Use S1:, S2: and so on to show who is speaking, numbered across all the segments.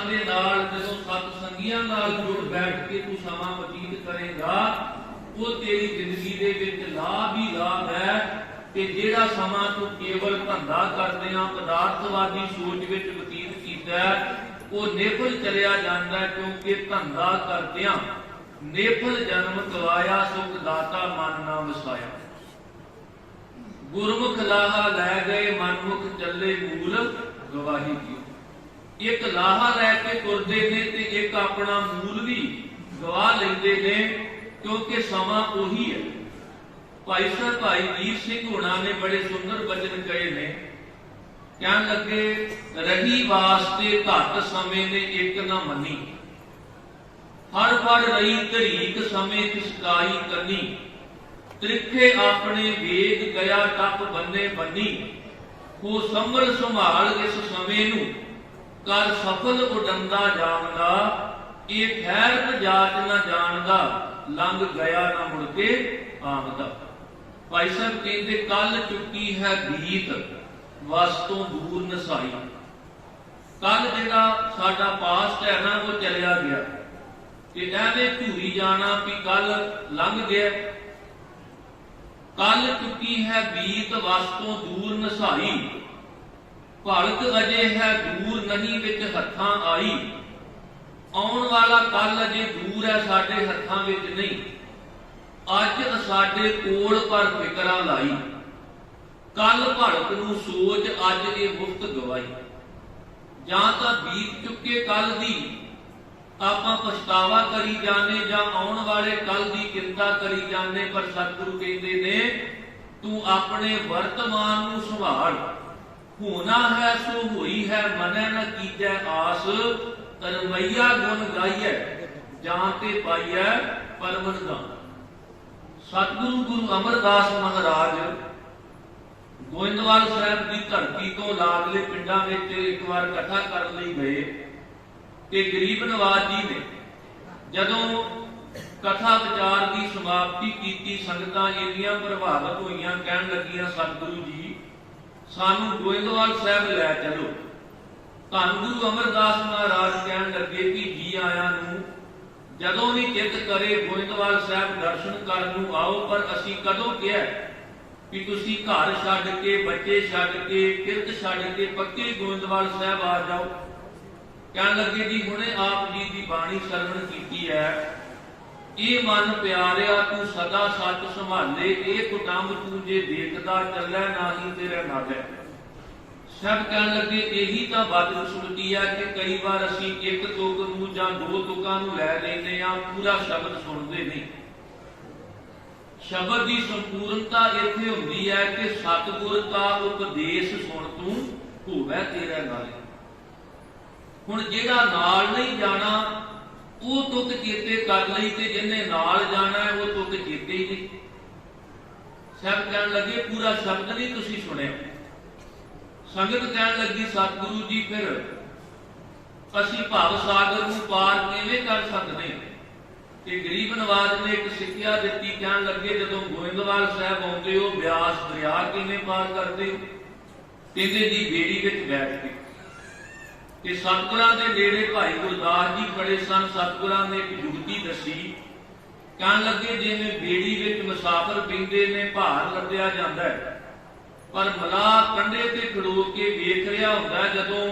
S1: दे नाल जदों सत संगियां नाल जुड़ बैठ के तू समा बतीत करेगा वो तेरी जिंदगी दे विच लाभ ही लाभ है। कि जेड़ा समा तू केवल धंधा करदियां पदार्थवादी सोच विच बतीत कीता वो निफल चलिया जांदा, क्योंकि धंधा करदियां निफल जन्म गवाया सुख दाता मन ना वसाया। गुरमुख लाहा लै गए मनमुख चले मूल गवाही की। एक लाहा लैके तुरदे ने ते एक अपना मूल भी गवा लेंदे ने, क्योंकि समा उही है। भाई सर भाई वीर सिंह होना ने बड़े सुंदर वचन कहे ने, कहन लगे रही वास्ते घट समय ने एक ना मनी, हर पड़ रही तरीक समय खिसकाई कनी, त्रिखे अपने वेग गया टप बन्ने बनी, हो संभल संभाल इस समय नू कर सफल उडंदा जावदा, ये खैरत जाच ना जानदा लंघ गया ना मुड़के आमदा। भाई साहब कहते कल चुकी है बीत वस तो दूर नसाई। कल जिहड़ा साडा पास्ट है ना वो चलिया गया, कि एवें झूरी जाना भी कल लंघ गया। कल चुकी है बीत वस तो दूर नसाई, भलक अजे है दूर नहीं विच हत्थां आई। आउण वाला कल अजे दूर है साडे हत्थां विच नहीं, अज साडे कोल पर फिकरा लाई। कल भड़क नूं सोच अज ये मुफ्त गवाई। जां तां बीत चुके कल दी आपां पछतावा करी जाने, जां आउण वाले कल दी चिंता करी जाने। पर सतगुरु कहते ने तू अपने वर्तमान नूं संभाल। होना है सो होई है मनै न कीजै आस, रमैया गुण गाइए जां ते पाइए परमन दान। सतगुरु गुरु अमरदास महाराज गोइंदवाल साहब की धरती तो लागले पिंडां विच एक बार कथा करन लई गए कि गरीब नवाज जी ने जदों कथा विचार की समाप्ति की, संगतां इन्नियां प्रभावित होईयां, कहण लगियां सतगुरु जी सानू गोइंदवाल साहब लै चलो। धन गुरु अमरदास महाराज कहण लगे कि जी आयां नूं जदों भी चित करे गोइंदवाल साहब दर्शन करन नूं आओ, पर असीं कदों कहा कि तुसीं घर छड्ड के बच्चे छड्ड के किरत छड्ड के पक्के गोइंदवाल साहब आ जाओ। कहण लगे जी हुणे आप जी की बाणी सरवण कीती है, ये मन प्यारिया तू सदा सच संभाले, ये कुटुंब तू जे देखदा चलै नाही तेरे नाले। सब कहन लगे यही तो बदकिस्मती है कि कई बार असीं एक तुक नूं जां दो तुकां नूं लै लैंदे आ, पूरा शब्द सुणदे नहीं। शब्द की संपूर्णता इत्थे हुंदी है कि सतगुर का उपदेश सुण तू होवे तेरे नाल। हुण जिहड़ा नाल नहीं जाना वो तुक चेते कर लई, ते जिन्ने नाल जाना है वो तुक चेते ही नहीं। सब कहन लगे पूरा शब्द नहीं तुसीं सुणिया। संगत कहन लगी सतगुरु जी फिर असीं भव सागर नूं पार किवें कर सकदे। कि गरीब नवाज ने एक सिक्ख्या दित्ती, कहन लगे जदों गोइंदवाल साहब आउंदे हो ब्यास दरिया किवें पार करदे हो? कहंदे जी बेड़ी विच बैठ के। कि सतगुरां दे नेड़े भाई गुरदास जी खड़े सन, सतगुरां ने एक जुगती दसी। कहन लगे जिवें बेड़ी विच मुसाफर पींदे ने भार लद्दिया जांदा है, पर मलाह कंढे ते खड़ो के वेख रहा हुंदा जदों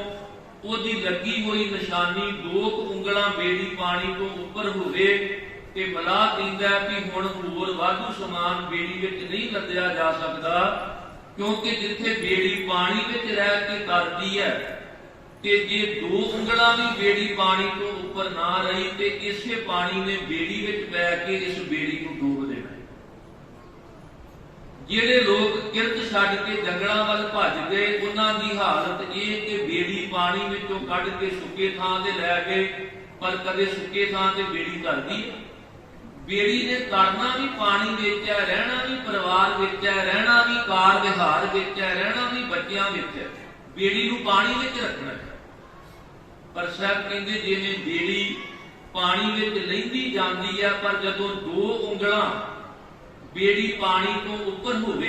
S1: ओदी लगी हुई निशानी दो उंगलां बेड़ी पानी तो उपर होवे ते मलाह कहंदा कि हुण होर वाधू समान बेड़ी विच नहीं लद्दिया जा सकदा, क्योंकि जिथे बेड़ी पानी विच रह के तरदी है कि जे दो उंगलां भी बेड़ी पानी तो उपर ना रही ते इसे पानी ने बेड़ी विच पै के इस बेड़ी को डूब देना। ਜਿਹੜੇ लोग किरत छड्ड के जंगलों ਵੱਲ भज गए उन्हां दी हालत ਇਹ कि बेड़ी पानी विचों कढ के सुके थां ते लै गए, पर कदे सुके थां ते बेड़ी तरदी है। बेड़ी ने तरना भी पानी विच है, रहना भी परिवार विच है, रहना भी कार विहार विच है, रहना भी बच्चियां विच है। बेड़ी नूं पानी विच रखना है। पर साहब कहंदे जिवें बेड़ी पानी विच लहिंदी जांदी है, पर जदों दो उंगलां बेड़ी पानी तो उपर होवे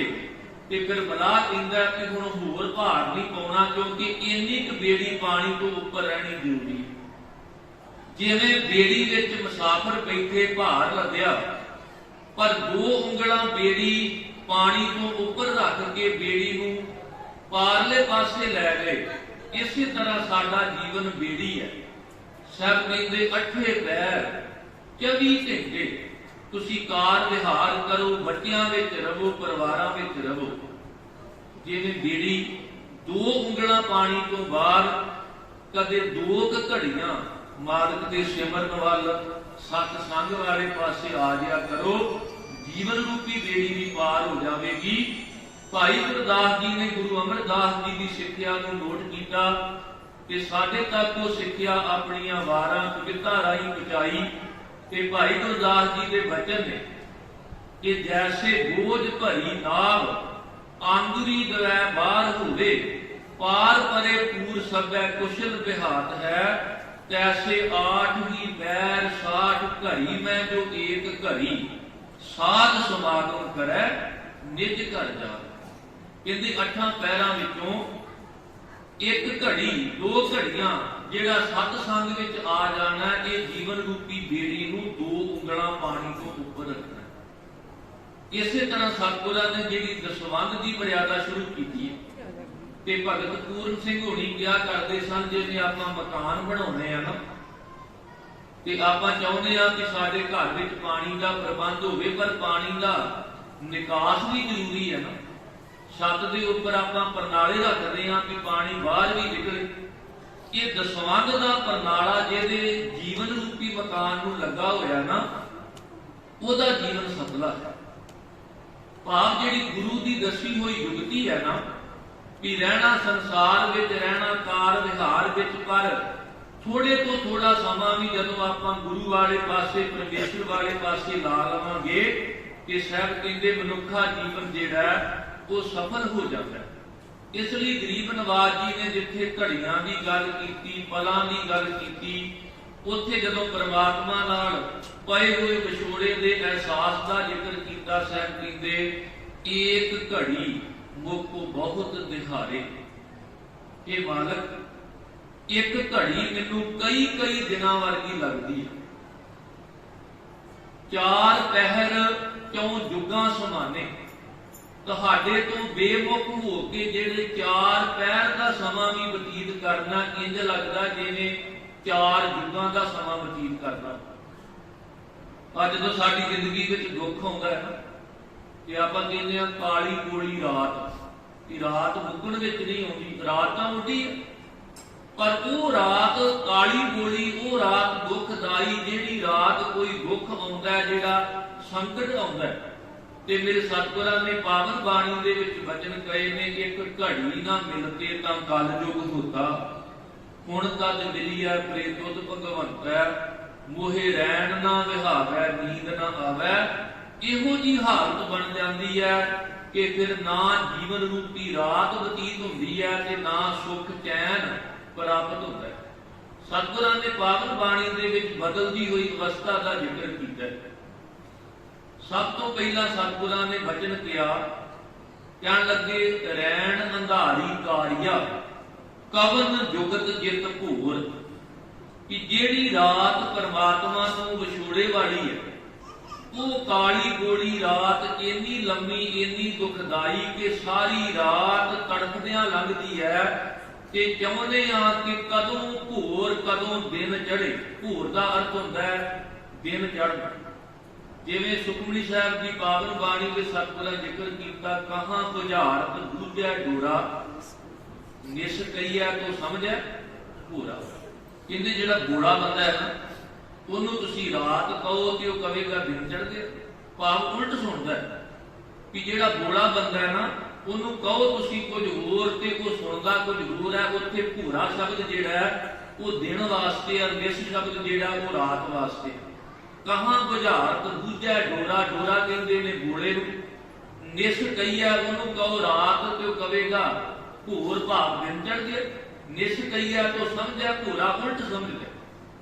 S1: ते फिर मलाह कहंदा कि हुण होर भार नहीं पाउणा, क्योंकि इन्नी क बेड़ी पानी तो उपर रहनी जरूरी है। ਜਿਵੇਂ ਬੇੜੀ ਵਿੱਚ ਮੁਸਾਫਰ ਬੈਠੇ ਭਾਰ ਲੱਦਿਆ, ਪਰ 2 ਉਂਗਲਾਂ ਬੇੜੀ ਪਾਣੀ ਤੋਂ ਉੱਪਰ ਰੱਖ ਕੇ ਬੇੜੀ ਨੂੰ ਪਾਰਲੇ ਪਾਸੇ ਲੈ ਗਏ। ਇਸੇ ਤਰ੍ਹਾਂ ਸਾਡਾ ਜੀਵਨ ਬੇੜੀ ਹੈ। ਸਭ ਕਹਿੰਦੇ 8 ਪੈਰ 24 ਘੰਟੇ ਤੁਸੀਂ ਕਾਰ ਵਿਹਾਰ ਕਰੋ, ਬੱਟਿਆਂ ਵਿੱਚ ਰਹੋ, ਪਰਿਵਾਰਾਂ ਵਿੱਚ ਰਹੋ। ਜਿਵੇਂ ਬੇੜੀ 2 ਉਂਗਲਾਂ ਪਾਣੀ ਤੋਂ ਬਾਹਰ, ਕਦੇ 2 ਘੜੀਆਂ ਮਾਲਕ ਦੇ ਸਿਮਰਨ ਵੱਲ, ਸਤ ਸੰਗ ਵਾਲੇ ਪਾਸੇ ਆ ਜਾਇਆ ਕਰੋ। ਜੀਵਨ ਰੂਪੀ ਬੇੜੀ ਵੀ ਪਾਰ ਹੋ ਜਾਵੇਗੀ। ਭਾਈ ਗੁਰਦਾਸ ਜੀ ਨੇ ਗੁਰੂ ਅਮਰਦਾਸ ਜੀ ਦੀ ਸਿੱਖਿਆ ਨੂੰ ਨੋਟ ਕੀਤਾ ਤੇ ਸਾਡੇ ਤੱਕ ਉਹ ਸਿੱਖਿਆ ਆਪਣੀਆਂ ਵਾਰਾਂ ਕਵਿਤਾ ਰਾਹੀਂ ਪਹੁੰਚਾਈ। ਤੇ ਭਾਈ ਗੁਰਦਾਸ ਜੀ ਦੇ ਬਚਨ ਨੇ ਕਿ ਜੈਸੇ ਬੋਝ ਭਰੀ ਨਾਵ ਆਂਦਰੀ ਦਵੈ ਬਾਹਰ ਹੋਵੇ, ਪਾਰ ਪਰੇ ਪੂਰ ਸਭੈ ਕੁਸ਼ਲ ਵਿਹਾਤ ਹੈ, ਤੈਸੇ 8 ਹੀ ਪੈਰ 60 ਘੜੀ ਮੈਂ ਜੋ ਏਕ ਘੜੀ, ਸਾਧ ਸਮਾਗਮ ਕਰੈ ਨਿਜ ਘਰ ਜਾ। ਕਹਿੰਦੇ 8 ਪੈਰਾਂ ਵਿੱਚੋਂ 1 ਘੜੀ 2 ਘੜੀਆਂ ਜਿਹੜਾ ਸਤ ਸੰਗ ਵਿੱਚ ਆ ਜਾਣਾ, ਇਹ ਜੀਵਨ ਰੂਪੀ ਬੇੜੀ ਨੂੰ 2 ਉਂਗਲਾਂ ਪਾਣੀ ਤੋਂ ਉੱਪਰ ਰੱਖਣਾ। ਇਸੇ ਤਰ੍ਹਾਂ ਸਤਿਗੁਰਾਂ ਨੇ ਜਿਹੜੀ ਦਸਵੰਧ ਦੀ ਮਰਿਆਦਾ ਸ਼ੁਰੂ ਕੀਤੀ ਹੈ ਤੇ ਭਗਤ ਪੂਰਨ ਸਿੰਘ ਹੋਣੀ ਕਿਹਾ ਕਰਦੇ ਸਨ, ਜਿਵੇਂ ਆਪਾਂ ਮਕਾਨ ਬਣਾਉਣੇ ਆ ਨਾ, ਤੇ ਆਪਾਂ ਚਾਹੁੰਦੇ ਆ ਕਿ ਸਾਡੇ ਘਰ ਵਿੱਚ ਪਾਣੀ ਦਾ ਪ੍ਰਬੰਧ ਹੋਵੇ, ਪਰ ਪਾਣੀ ਦਾ ਨਿਕਾਸ ਵੀ ਜ਼ਰੂਰੀ ਹੈ ਨਾ। ਛੱਤ ਦੇ ਉੱਪਰ ਆਪਾਂ ਪ੍ਰਣਾਲੇ ਰੱਖਦੇ ਆ ਕਿ ਪਾਣੀ ਬਾਹਰ ਵੀ ਨਿਕਲੇ। ਇਹ ਦਸਵੰਧ ਦਾ ਪ੍ਰਣਾਲਾ ਜਿਹਦੇ ਜੀਵਨ ਰੂਪੀ ਮਕਾਨ ਨੂੰ ਲੱਗਾ ਹੋਇਆ ਨਾ, ਉਹਦਾ ਜੀਵਨ ਸਫਲਾ ਹੈ। ਭਾਵ ਜਿਹੜੀ ਗੁਰੂ ਦੀ ਦੱਸੀ ਹੋਈ ਯੁਗਤੀ ਹੈ ਨਾ, ਵੀ ਰਹਿਣਾ ਸੰਸਾਰ ਵਿੱਚ, ਰਹਿਣਾ ਕਾਰ ਵਿਹਾਰ ਵਿੱਚ, ਪਰ ਥੋੜੇ ਤੋਂ ਥੋੜਾ ਸਮਾਂ ਵੀ ਜਦੋਂ ਆਪਾਂ ਗੁਰੂ ਵਾਲੇ ਪਾਸੇ, ਪਰਮੇਸ਼ਰ ਵਾਲੇ ਪਾਸੇ ਲਾ ਲਵਾਂਗੇ, ਕਿ ਸਾਹਿਬ ਕਹਿੰਦੇ ਮਨੁੱਖਾ ਜੀਵਨ ਜਿਹੜਾ ਉਹ ਸਫਲ ਹੋ ਜਾਂਦਾ। ਇਸ ਲਈ ਗਰੀਬ ਨਵਾਜ ਜੀ ਨੇ ਜਿੱਥੇ ਘੜੀਆਂ ਦੀ ਗੱਲ ਕੀਤੀ, ਪਲਾਂ ਦੀ ਗੱਲ ਕੀਤੀ, ਉੱਥੇ ਜਦੋਂ ਪਰਮਾਤਮਾ ਨਾਲ ਪਏ ਹੋਏ ਵਿਛੋੜੇ ਦੇ ਅਹਿਸਾਸ ਦਾ ਜ਼ਿਕਰ ਕੀਤਾ, ਸਾਹਿਬ ਕਹਿੰਦੇ 1 ਘੜੀ ਮੁਕੋ ਬਹੁਤ ਦਿਹਾਰੇ। ਇਹ ਮਾਲਕ 1 ਘੜੀ ਮੈਨੂੰ ਕਈ ਦਿਨਾਂ ਵਰਗੀ ਲੱਗਦੀ ਹੈ। 4 ਪਹਿਰ ਕਿਉਂ ਜੁਗਾਂ ਸਮਾਨੇ, ਤੁਹਾਡੇ ਤੋਂ ਬੇਮੁਖ ਹੋ ਕੇ ਜਿਹੜੇ 4 ਪਹਿਰ ਦਾ ਸਮਾਂ ਵੀ ਬਤੀਤ ਕਰਨਾ, ਇੰਜ ਲੱਗਦਾ ਜਿਵੇਂ 4 ਯੁੱਗਾਂ ਦਾ ਸਮਾਂ ਬਤੀਤ ਕਰਨਾ। ਅੱਜ ਜਦੋਂ ਸਾਡੀ ਜ਼ਿੰਦਗੀ ਵਿੱਚ ਦੁੱਖ ਆਉਂਦਾ ਹੈ ਨਾ, ਤੇ ਆਪਾਂ ਕਹਿੰਦੇ ਆ ਕਾਲੀ ਗੋਲੀ ਰਾਤ, ਕਿ ਰਾਤ ਮੁੱਕਣ ਵਿੱਚ ਨਹੀਂ ਆਉਂਦੀ। ਰਾਤ ਤਾਂ ਆਉਂਦੀ ਹੈ, ਪਰ ਉਹ ਰਾਤ ਕਾਲੀ ਗੋਲੀ, ਉਹ ਰਾਤ ਦੁੱਖਦਾਈ, ਜਿਹੜੀ ਰਾਤ ਕੋਈ ਦੁੱਖ ਆਉਂਦਾ, ਜਿਹੜਾ ਸੰਕਟ ਆਉਂਦਾ। ਤੇ ਮੇਰੇ ਸਤਿਗੁਰਾਂ ਨੇ ਪਾਵਨ ਬਾਣੀ ਦੇ ਵਿੱਚ ਬਚਨ ਕਹੇ ਨੇ, 1 ਘੜੀ ਨਾ ਮਿਲਤੇ ਤਾਂ ਕਲ ਜੁਗ ਹੋਤਾ, ਹੁਣ ਤਦ ਮਿਲਿਆ ਪ੍ਰੇਤੁਤ ਭਗਵੰਤੈ, ਮੋਹੇ ਰਹਿਣ ਨਾ ਵਿਹਾਵੈ ਨੀਂਦ ਨਾ ਆਵੈ। ਇਹੋ ਜੀ ਹਾਲਤ ਬਣ ਜਾਂਦੀ ਹੈ ਕਿ ਫਿਰ ਨਾ ਜੀਵਨ ਰੂਪੀ ਰਾਤ ਬਤੀਤ ਹੁੰਦੀ ਹੈ ਤੇ ਨਾ ਸੁੱਖ ਚੈਨ ਪ੍ਰਾਪਤ ਹੁੰਦਾ ਹੈ। ਸਤਿਗੁਰਾਂ ਨੇ ਪਾਵਨ ਬਾਣੀ ਦੇ ਵਿੱਚ ਬਦਲਦੀ ਹੋਈ ਅਵਸਥਾ ਦਾ ਜ਼ਿਕਰ ਕੀਤਾ। ਸਭ ਤੋਂ ਪਹਿਲਾਂ ਸਤਿਗੁਰਾਂ ਨੇ ਬਚਨ ਕਿਹਾ, ਕਹਿਣ ਲੱਗੇ ਰੈਣ ਅੰਧਾਰੀ ਕਾਰਿਆ, ਕਵਨ ਜੁਗਤ ਜਿਤ ਭੂਰ, ਕਿ ਜਿਹੜੀ ਰਾਤ ਪਰਮਾਤਮਾ ਤੋਂ ਵਿਛੋੜੇ ਵਾਲੀ ਹੈ, ਉਹ ਕਾਲੀ ਗੋਲੀ ਰਾਤ ਇੰਨੀ ਲੰਮੀ, ਇੰਨੀ ਦੁਖਦਾਈ ਕਿ ਸਾਰੀ ਰਾਤ ਤੜਫਦਿਆਂ ਲੰਘਦੀ ਹੈ ਤੇ ਚਾਹੁੰਦੇ ਆ ਕਿ ਕਦੋਂ ਭੋਰ, ਕਦੋਂ ਦਿਨ ਚੜੇ। ਭੋਰ ਦਾ ਅਰਥ ਹੁੰਦਾ ਹੈ ਦਿਨ ਚੜ੍ਹਨਾ। ਜਿਵੇਂ ਸੁਖਮਨੀ ਸਾਹਿਬ ਦੀ ਪਾਵਨ ਬਾਣੀ ਵਿੱਚ ਸਤਿਗੁਰਾਂ ਜ਼ਿਕਰ ਕੀਤਾ, ਕਹਾਂ ਬੁਝਾਰਤ ਦੂਜੈ ਡੋਰਾ, ਨਿਸ ਕਈਆ ਤੋਂ ਸਮਝਿਆ ਭੋਰਾ। ਕਹਿੰਦੇ ਜਿਹੜਾ ਗੋੜਾ ਬੰਦਾ ਹੈ ਨਾ, ਉਹਨੂੰ ਤੁਸੀਂ ਰਾਤ ਕਹੋ ਤੇ ਉਹ ਕਹੇਗਾ ਦਿਨ ਚੜ੍ਹ ਗਿਆ। ਭਾਵ ਉਲਟ ਸੁਣਦਾ ਹੈ ਕਿ ਜਿਹੜਾ ਗੋੜਾ ਬੰਦਾ ਹੈ ਨਾ, ਉਹਨੂੰ ਕਹੋ ਤੁਸੀਂ ਕੁਝ ਹੋਰ ਤੇ ਉਹ ਸੁਣਦਾ ਕੁਝ ਹੋਰ ਹੈ। ਉੱਥੇ ਭੂਰਾ ਸ਼ਬਦ ਜਿਹੜਾ ਹੈ ਉਹ ਦਿਨ ਵਾਸਤੇ, ਔਰ ਨਿਸ ਸ਼ਬਦ ਜਿਹੜਾ ਉਹ ਰਾਤ ਵਾਸਤੇ। ਕਹਾਂ ਬੁਝਾਰਤ ਦੂਜੈ ਡੋਰਾ, ਡੋਰਾ ਕਹਿੰਦੇ ਨੇ ਗੋਲੇ ਨੂੰ, ਨਿਸ ਕਹੀਆ ਉਹਨੂੰ ਕਹੋ ਰਾਤ ਤੇ ਉਹ ਕਹੇਗਾ ਭੂਰ, ਭਾਵ ਦਿਨ ਚੜ੍ਹ ਗਿਆ। ਨਿਸ ਕਹੀਆ ਤੋਂ ਸਮਝਿਆ ਭੂਰਾ, ਉਲਟ ਸਮਝ ਲਿਆ।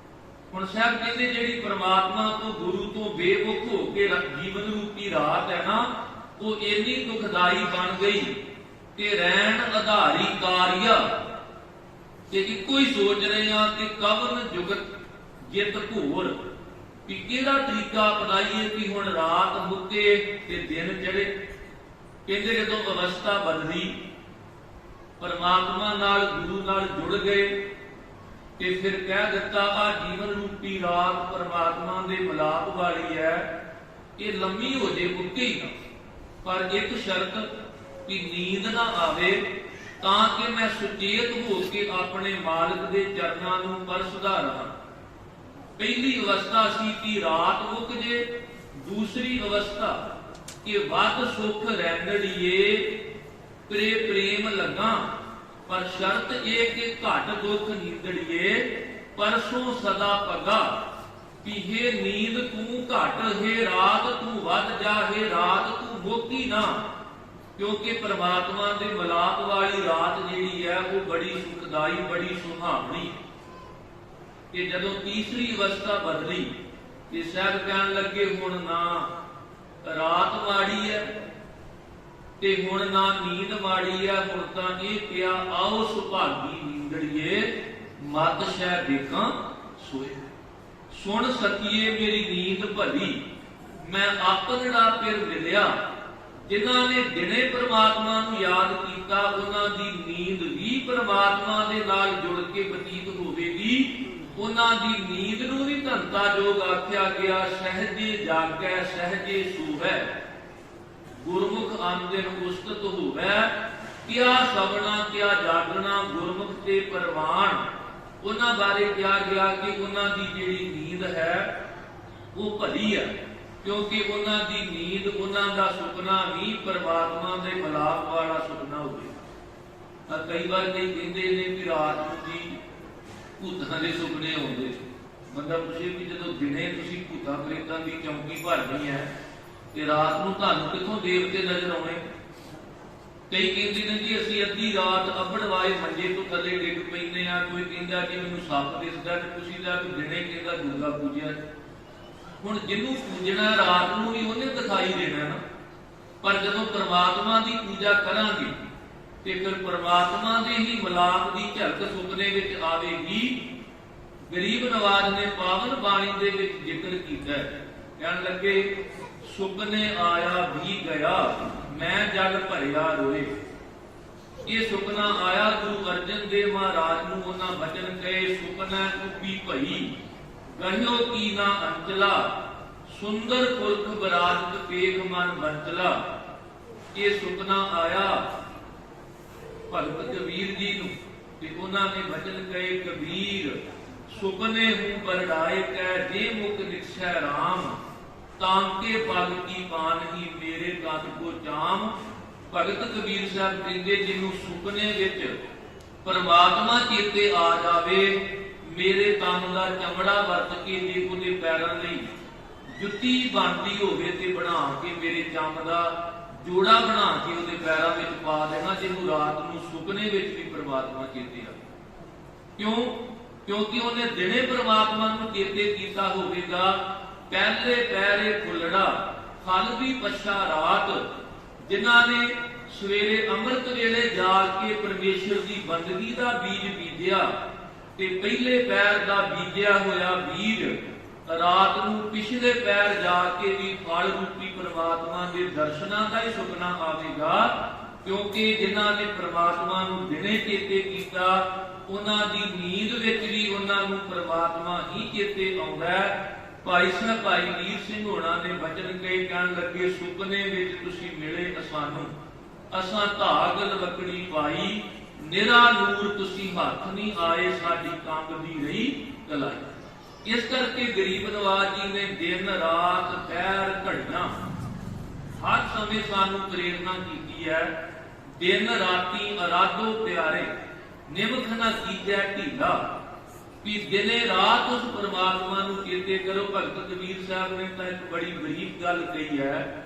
S1: ਹੁਣ ਸਾਹਿਬ ਕਹਿੰਦੇ ਜਿਹੜੀ ਪਰਮਾਤਮਾ ਤੋਂ, ਗੁਰੂ ਤੋਂ ਬੇਮੁਖ ਹੋ ਕੇ ਜੀਵਨ ਰੂਪੀ ਰਾਤ ਹੈ ਨਾ, ਉਹ ਇੰਨੀ ਦੁਖਦਾਈ ਬਣ ਗਈ ਕਿ ਰਹਿਣ ਆਧਾਰੀ ਕਾਰਿਆ, ਕਿ ਇੱਕੋ ਹੀ ਸੋਚ ਰਹੇ ਆ ਕਿ ਕਵਨ ਜੁਗਤ ਜਿਤ ਘੋਰ, ਵੀ ਕਿਹੜਾ ਤਰੀਕਾ ਅਪਣਾਈਏ ਕਿ ਹੁਣ ਰਾਤ ਮੁੱਕੇ ਤੇ ਦਿਨ ਚੜੇ। ਕਹਿੰਦੇ ਜਦੋਂ ਅਵਸਥਾ ਬਦਲੀ, ਪਰਮਾਤਮਾ ਨਾਲ ਗੁਰੂ ਨਾਲ ਜੁੜ ਗਏ ਤੇ ਫਿਰ ਕਹਿ ਦਿੱਤਾ ਆ ਜੀਵਨ ਰੂਪੀ ਰਾਤ ਪਰਮਾਤਮਾ ਦੇ ਮਿਲਾਪ ਵਾਲੀ ਹੈ, ਇਹ ਲੰਮੀ ਹੋ ਜੇ ਮੁੱਕੇ ਹੀ ਨਾ, ਪਰ ਇੱਕ ਸ਼ਰਤ ਕਿ ਨੀਂਦ ਨਾ ਆਵੇ, ਤਾਂ ਕਿ ਮੈਂ ਸੁਚੇਤ ਹੋ ਕੇ ਆਪਣੇ ਮਾਲਕ ਦੇ ਚਰਨਾਂ ਨੂੰ ਪਰਸਦਾ ਰਹਾਂ। ਪਹਿਲੀ ਅਵਸਥਾ ਸੀ ਕਿ ਰਾਤ ਮੁੱਕ ਜੇ, ਦੂਸਰੀ ਅਵਸਥਾ ਕਿ ਵੱਧ ਸੁਖ ਰੈਂਦੜੀਏ ਤੇਰੇ ਪ੍ਰੇਮ ਲੱਗਾ, ਪਰ ਸ਼ਰਤ ਇਹ ਕਿ ਘਟ ਦੁੱਖ ਨੀਂਦੜੀਏ ਪਰਸੋਂ ਸਦਾ ਪਗਾ। ਵੀ ਹੈ ਨੀਂਦ ਤੂੰ ਘਟ, ਹੈ ਰਾਤ ਤੂੰ ਵੱਧ ਜਾ, ਹੈ ਰਾਤ ਤੂੰ ਮੁੱਕੀ ਨਾ। ਕਿਉਂਕਿ ਪਰਮਾਤਮਾ ਦੇ ਮਿਲਾਪ ਵਾਲੀ ਰਾਤ ਜਿਹੜੀ ਹੈ ਉਹ ਬੜੀ ਸੁਖਦਾਈ, ਬੜੀ ਸੁਹਾਵਣੀ। ਕਿ ਜਦੋਂ ਤੀਸਰੀ ਅਵਸਥਾ ਬਦਲੀ ਕਿ ਸਾਹਿਬ ਕਹਿਣ ਲੱਗੇ ਹੁਣ ਨਾ ਰਾਤ ਮਾੜੀ ਹੈ ਤੇ ਹੁਣ ਨਾ ਨੀਂਦ ਮਾੜੀ ਹੈ, ਹੁਣ ਤਾਂ ਇਹ ਕਿਹਾ ਆਓ ਸੁਭਾਗੀ ਨੀਂਦੜੀਏ ਮਤ ਸ਼ਹਿ ਦੇਖਾਂ ਸੋਏ। ਸੁਣ ਸਕੀਏ ਮੇਰੀ ਨੀਂਦ ਭਲੀ, ਮੈਂ ਆਪਣੜਾ ਫਿਰ ਮਿਲਿਆ। ਜਿਨ੍ਹਾਂ ਨੇ ਦਿਨੇ ਪਰਮਾਤਮਾ ਨੂੰ ਯਾਦ ਕੀਤਾ, ਉਹਨਾਂ ਦੀ ਨੀਂਦ ਵੀ ਪਰਮਾਤਮਾ ਦੇ ਨਾਲ ਜੁੜ ਕੇ ਬਤੀਤ ਹੋਵੇਗੀ। ਉਹਨਾਂ ਦੀ ਨੀਂਦ ਨੂੰ ਵੀ ਧੰਤਾ ਯੋਗ ਆਖਿਆ ਗਿਆ। ਸਹਿਜੇ ਜਾਗੈ ਸਹਿਜੇ ਸੂਹੈ, ਗੁਰਮੁਖ ਆਨੰਦਿਨ ਉਸਤਤ ਹੋਵੈ। ਕਿਆ ਸਵਣਾ ਕਿਆ ਜਾਗਣਾ, ਗੁਰਮੁਖ ਤੇ ਪਰਵਾਨ। ਉਹਨਾਂ ਬਾਰੇ ਕਿਹਾ ਗਿਆ ਕਿ ਉਹਨਾਂ ਦੀ ਜਿਹੜੀ ਨੀਂਦ ਹੈ ਉਹ ਭਲੀ ਹੈ, ਕਿਉਂਕਿ ਉਹਨਾਂ ਦੀ ਨੀਂਦ, ਉਹਨਾਂ ਦਾ ਸੁਪਨਾ ਵੀ ਪਰਮਾਤਮਾ ਦੇ ਮਿਲਾਪ ਵਾਲਾ ਸੁਪਨਾ ਹੋਵੇ। ਕਈ ਵਾਰ ਕਈ ਕਹਿੰਦੇ ਨੇ ਕਿ ਰਾਤ ਨੂੰ ਜੀ ਭੂਤਾਂ ਦੇ ਸੁਪਨੇ ਆਉਂਦੇ। ਬੰਦਾ ਪੁੱਛੇ ਕਿ ਜਦੋਂ ਦਿਨੇ ਤੁਸੀਂ ਭੂਤਾਂ ਪ੍ਰੇਤਾਂ ਦੀ ਚੌਂਕੀ ਭਰਨੀ ਹੈ ਤੇ ਰਾਤ ਨੂੰ ਤੁਹਾਨੂੰ ਕਿੱਥੋਂ ਦੇਵਤੇ ਨਜ਼ਰ ਆਉਣੇ? ਕਈ ਕਹਿੰਦੇ ਨੇ ਜੀ ਅਸੀਂ ਅੱਧੀ ਰਾਤ ਅੱਬੜਵਾਏ ਮੰਜੇ ਤੋਂ ਥੱਲੇ ਡਿੱਗ ਪੈਂਦੇ ਆ। ਕੋਈ ਕਹਿੰਦਾ ਜੀ ਮੈਨੂੰ ਸੱਪ ਦਿਸਦਾ, ਤੇ ਤੁਸੀਂ ਤਾਂ ਦਿਨੇ ਕਹਿੰਦਾ ਦੁਰਗਾ ਪੂਜਾ। ਹੁਣ ਜਿਹਨੂੰ ਪੂਜਣਾ ਰਾਤ ਨੂੰ ਵੀ ਉਹਨੇ ਦਿਖਾਈ ਦੇਣਾ ਨਾ, ਪਰ ਜਦੋਂ ਪਰਮਾਤਮਾ ਦੀ ਪੂਜਾ ਕਰਾਂਗੇ ਤੇ ਫਿਰ ਪਰਮਾਤਮਾ ਦੇ ਹੀ ਮਿਲਾਪ ਦੀ ਝਲਕ ਸੁਪਨੇ ਵਿੱਚ ਆਵੇਗੀ। ਗਰੀਬ ਨਵਾਜ਼ ਨੇ ਪਾਵਨ ਬਾਣੀ ਦੇ ਵਿੱਚ ਜ਼ਿਕਰ ਕੀਤਾ, ਕਹਿਣ ਲੱਗੇ ਸੁਪਨੇ ਆਇਆ ਵੀ ਗਿਆ, ਮੈਂ ਜਗ ਭਰਿਆ ਰੋਏ। ਇਹ ਸੁਪਨਾ ਆਇਆ ਗੁਰੂ ਅਰਜਨ ਦੇਵ ਮਹਾਰਾਜ ਨੂੰ, ਉਹਨਾਂ ਬਚਨ ਕਹੇ ਸੁਪਨਾ ਕੁੱਪੀ ਭਈ ਗਹਿਓ ਕੀ ਨਾ ਅੰਚਲਾ, ਸੁੰਦਰ ਪੁਰਖ ਬਰਾਜਤ ਪੇਖ ਮਨ ਬੰਚਲਾ। ਇਹ ਸੁਪਨਾ ਆਇਆ ਭਗਤ ਕਬੀਰ ਜੀ ਨੂੰ ਤੇ ਉਹਨਾਂ ਨੇ ਬਚਨ ਕਹੇ ਕਬੀਰ ਸੁਪਨੇ ਹੂੰ ਬਰੜਾਏ ਕੈ ਜੇ ਮੁਕ ਨਿਕਸ਼ੈ ਰਾਮ, ਤਾਂਕੇ ਪਗ ਕੀ ਪਾਨ ਹੀ ਮੇਰੇ ਗਤ ਕੋ ਜਾਮ। ਭਗਤ ਕਬੀਰ ਸਾਹਿਬ ਕਹਿੰਦੇ ਜਿਹਨੂੰ ਸੁਪਨੇ ਵਿੱਚ ਪਰਮਾਤਮਾ ਚੇਤੇ ਆ ਜਾਵੇ, ਮੇਰੇ ਤਨ ਦਾ ਚਮੜਾ ਵਰਤ ਕੇ ਜੇ ਉਹਦੇ ਪੈਰਾਂ ਲਈ ਜੁੱਤੀ ਬਣਦੀ ਹੋਵੇ ਤੇ ਬਣਾ ਕੇ ਮੇਰੇ ਚੰਮ ਦਾ ਜੋੜਾ ਬਣਾ ਕੇ ਉਹਦੇ ਪੈਰਾਂ ਵਿੱਚ ਪਾ ਦੇਣਾ, ਜਿਹਨੂੰ ਰਾਤ ਨੂੰ ਸੁਪਨੇ ਵਿੱਚ ਵੀ ਪਰਮਾਤਮਾ ਚੇਤੇ ਆ। ਕਿਉਂ? ਕਿਉਂਕਿ ਉਹਨੇ ਦਿਨੇ ਪਰਮਾਤਮਾ ਨੂੰ ਚੇਤੇ ਕੀਤਾ ਹੋਵੇਗਾ। ਪਹਿਲੇ ਪੈਰੇ ਫੁੱਲੜਾ ਫਲ ਵੀ ਪਛਾ ਰਾਤ, ਜਿਨ੍ਹਾਂ ਨੇ ਸਵੇਰੇ ਅੰਮ੍ਰਿਤ ਵੇਲੇ ਜਾਗ ਕੇ ਪਰਮੇਸ਼ਰ ਦੀ ਬੰਦਗੀ ਦਾ ਬੀਜ ਬੀਜਿਆ ਤੇ ਪਹਿਲੇ ਪੈਰ ਦਾ ਬੀਜਿਆ ਹੋਇਆ ਬੀਜ ਰਾਤ ਨੂੰ ਪਿਛਲੇ ਪੈਰ ਜਾ ਕੇ ਵੀ ਫਲ ਰੂਪੀ ਪਰਮਾਤਮਾ ਦੇ ਦਰਸ਼ਨਾਂ ਦਾ ਹੀ ਸੁਪਨਾ ਆਵੇਗਾ। ਕਿਉਂਕਿ ਜਿਨ੍ਹਾਂ ਨੇ ਪਰਮਾਤਮਾ ਨੂੰ ਦਿਨੇ ਚੇਤੇ ਕੀਤਾ, ਉਹਨਾਂ ਦੀ ਨੀਂਦ ਵਿੱਚ ਵੀ ਉਹਨਾਂ ਨੂੰ ਪਰਮਾਤਮਾ ਹੀ ਚੇਤੇ ਆਉਂਦਾ। ਭਾਈ ਸਾਹਿਬ ਭਾਈ ਵੀਰ ਸਿੰਘ ਹੋਣਾ ਨੇ ਬਚਨ ਕਹੇ, ਕਹਿਣ ਲੱਗੇ ਸੁਪਨੇ ਵਿੱਚ ਤੁਸੀਂ ਮਿਲੇ ਅਸਾਨੂੰ, ਅਸਾਂ ਧਾਗ ਲਵਕੜੀ ਪਾਈ, ਨਿਰਾ ਨੂਰ ਤੁਸੀਂ ਹੱਥ ਨਹੀਂ ਆਏ, ਸਾਡੀ ਕੰਬਦੀ ਰਹੀ ਕਲਾਈ। ਇਸ ਕਰਕੇ ਗਰੀਬ ਨਵਾਜ਼ ਜੀ ਨੇ ਦਿਨ ਰਾਤ ਪੈਰ ਘੜੀਆਂ ਹਰ ਸਮੇਂ ਸਾਨੂੰ ਪ੍ਰੇਰਨਾ ਕੀਤੀ ਹੈ। ਦਿਨ ਰਾਤੀ ਅਰਾਧੋ ਪਿਆਰੇ, ਨਿਮਖ ਨਾ ਕੀਜੈ ਢੀਲਾ। ਵੀ ਦਿਨੇ ਰਾਤ ਉਸ ਪਰਮਾਤਮਾ ਨੂੰ ਚੇਤੇ ਕਰੋ। ਭਗਤ ਕਬੀਰ ਸਾਹਿਬ ਨੇ ਤਾਂ ਇੱਕ ਬੜੀ ਬਰੀਕ ਗੱਲ ਕਹੀ ਹੈ,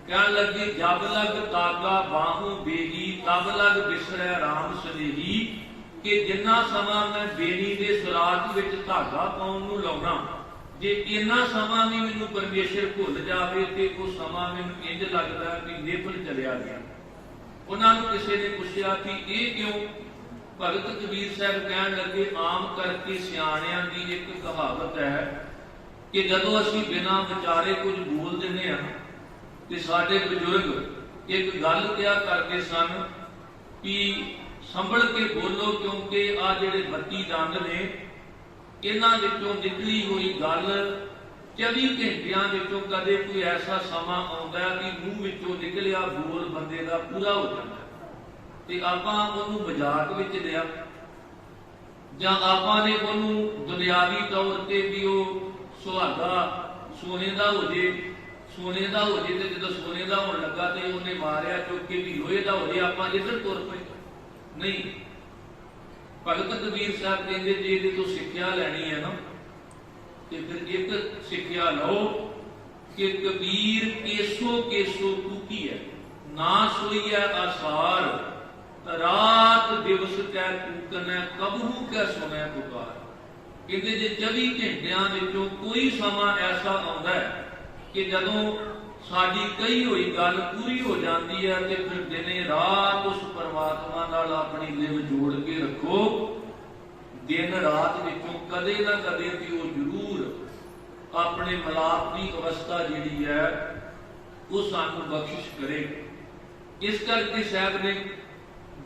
S1: ਕਹਿਣ ਲੱਗੇ ਜਬ ਲਗ ਤਾਗਾ ਬਾਹੂ ਬੇਜੀ, ਤਬ ਲਗ ਬਿਸਰੈ ਰਾਮ ਸਨੇਹੀ। ਕਿ ਜਿੰਨਾ ਸਮਾਂ ਮੈਂ ਬੇੜੀ ਦੇ ਸੁਰਾਖ ਵਿੱਚ ਧਾਗਾ ਪਾਉਣ ਨੂੰ ਲਾਉਣਾ, ਜੇ ਇੰਨਾ ਸਮਾਂ ਵੀ ਮੈਨੂੰ ਪਰਮੇਸ਼ਰ ਭੁੱਲ ਜਾਵੇ ਤੇ ਉਹ ਸਮਾਂ ਮੈਨੂੰ ਇੰਜ ਲੱਗਦਾ ਕਿ ਨਿਫਲ ਚਲਿਆ ਗਿਆ। ਉਹਨਾਂ ਨੂੰ ਕਿਸੇ ਨੇ ਪੁੱਛਿਆ ਕਿ ਇਹ ਕਿਉਂ? ਭਗਤ ਕਬੀਰ ਸਾਹਿਬ ਕਹਿਣ ਲੱਗੇ, ਆਮ ਕਰਕੇ ਸਿਆਣਿਆਂ ਦੀ ਇੱਕ ਕਹਾਵਤ ਹੈ ਕਿ ਜਦੋਂ ਅਸੀਂ ਬਿਨਾਂ ਵਿਚਾਰੇ ਕੁਝ ਬੋਲ ਦਿੰਦੇ ਹਾਂ ਤੇ ਸਾਡੇ ਬਜ਼ੁਰਗ ਇੱਕ ਗੱਲ ਕਿਹਾ ਕਰਦੇ ਸਨ ਕਿ ਸੰਭਲ ਕੇ ਬੋਲੋ, ਕਿਉਂਕਿ ਆ ਜਿਹੜੇ 32 ਦੰਦ ਨੇ ਇਹਨਾਂ ਵਿੱਚੋਂ ਨਿਕਲੀ ਹੋਈ ਗੱਲ 24 ਘੰਟਿਆਂ ਵਿੱਚੋਂ ਕਦੇ ਕੋਈ ਐਸਾ ਸਮਾਂ ਆਉਂਦਾ ਕਿ ਮੂੰਹ ਵਿੱਚੋਂ ਨਿਕਲਿਆ ਬੋਲ ਬੰਦੇ ਦਾ ਪੂਰਾ ਹੋ ਜਾਂਦਾ ਤੇ ਆਪਾਂ ਉਹਨੂੰ ਮਜ਼ਾਕ ਵਿੱਚ ਲਿਆ ਜਾਂ ਆਪਾਂ ਨੇ ਉਹਨੂੰ ਦੁਨਿਆਵੀ ਤੌਰ ਤੇ ਵੀ ਉਹ ਸੁਹਾਗਾ ਸੋਨੇ ਦਾ ਹੋ ਜੇ ਤੇ ਜਦੋਂ ਸੋਨੇ ਦਾ ਹੋਣ ਲੱਗਾ ਤੇ ਉਹਨੇ ਮਾਰਿਆ ਚੁੱਕ ਕੇ ਵੀ ਲੋਹੇ ਦਾ ਹੋ ਜੇ, ਆਪਾਂ ਇੱਧਰ ਤੁਰ ਪਏ। ਨਹੀਂ, ਭਗਤ ਕਬੀਰ ਸਾਹਿਬ ਕਹਿੰਦੇ ਜੇ ਇਹਦੇ ਤੋਂ ਸਿੱਖਿਆ ਲੈਣੀ ਹੈ ਨਾ ਤੇ ਫਿਰ ਇੱਕ ਸਿੱਖਿਆ ਲਓ ਕਿ ਕਬੀਰ ਕੇਸੋ ਕੂਕੀ ਹੈ, ਨਾ ਸੋਈ ਹੈ ਆਸਾਰ, ਰਾਤ ਦਿਵਸ ਕੈ ਕੂਕਨੈ, ਕਬਹੂ ਕੈ ਸੁਣੈ ਪੁਕਾਰ। ਕਹਿੰਦੇ ਜੇ 24 ਘੰਟਿਆਂ ਵਿੱਚੋਂ ਕੋਈ ਸਮਾਂ ਐਸਾ ਆਉਂਦਾ ਹੈ ਕਿ ਜਦੋਂ ਸਾਡੀ ਕਹੀ ਹੋਈ ਗੱਲ ਪੂਰੀ ਹੋ ਜਾਂਦੀ ਹੈ ਤੇ ਫਿਰ ਦਿਨੇ ਰਾਤ ਉਸ ਪਰਮਾਤਮਾ ਨਾਲ ਆਪਣੀ ਲਿਵ ਜੋੜ ਕੇ ਰੱਖੋ। ਦਿਨ ਰਾਤ ਵਿੱਚੋਂ ਕਦੇ ਨਾ ਕਦੇ ਵੀ ਉਹ ਜ਼ਰੂਰ ਆਪਣੇ ਮਲਾਪ ਦੀ ਅਵਸਥਾ ਜਿਹੜੀ ਹੈ ਉਹ ਸਾਨੂੰ ਬਖਸ਼ਿਸ਼ ਕਰੇ। ਇਸ ਕਰਕੇ ਸਾਹਿਬ ਨੇ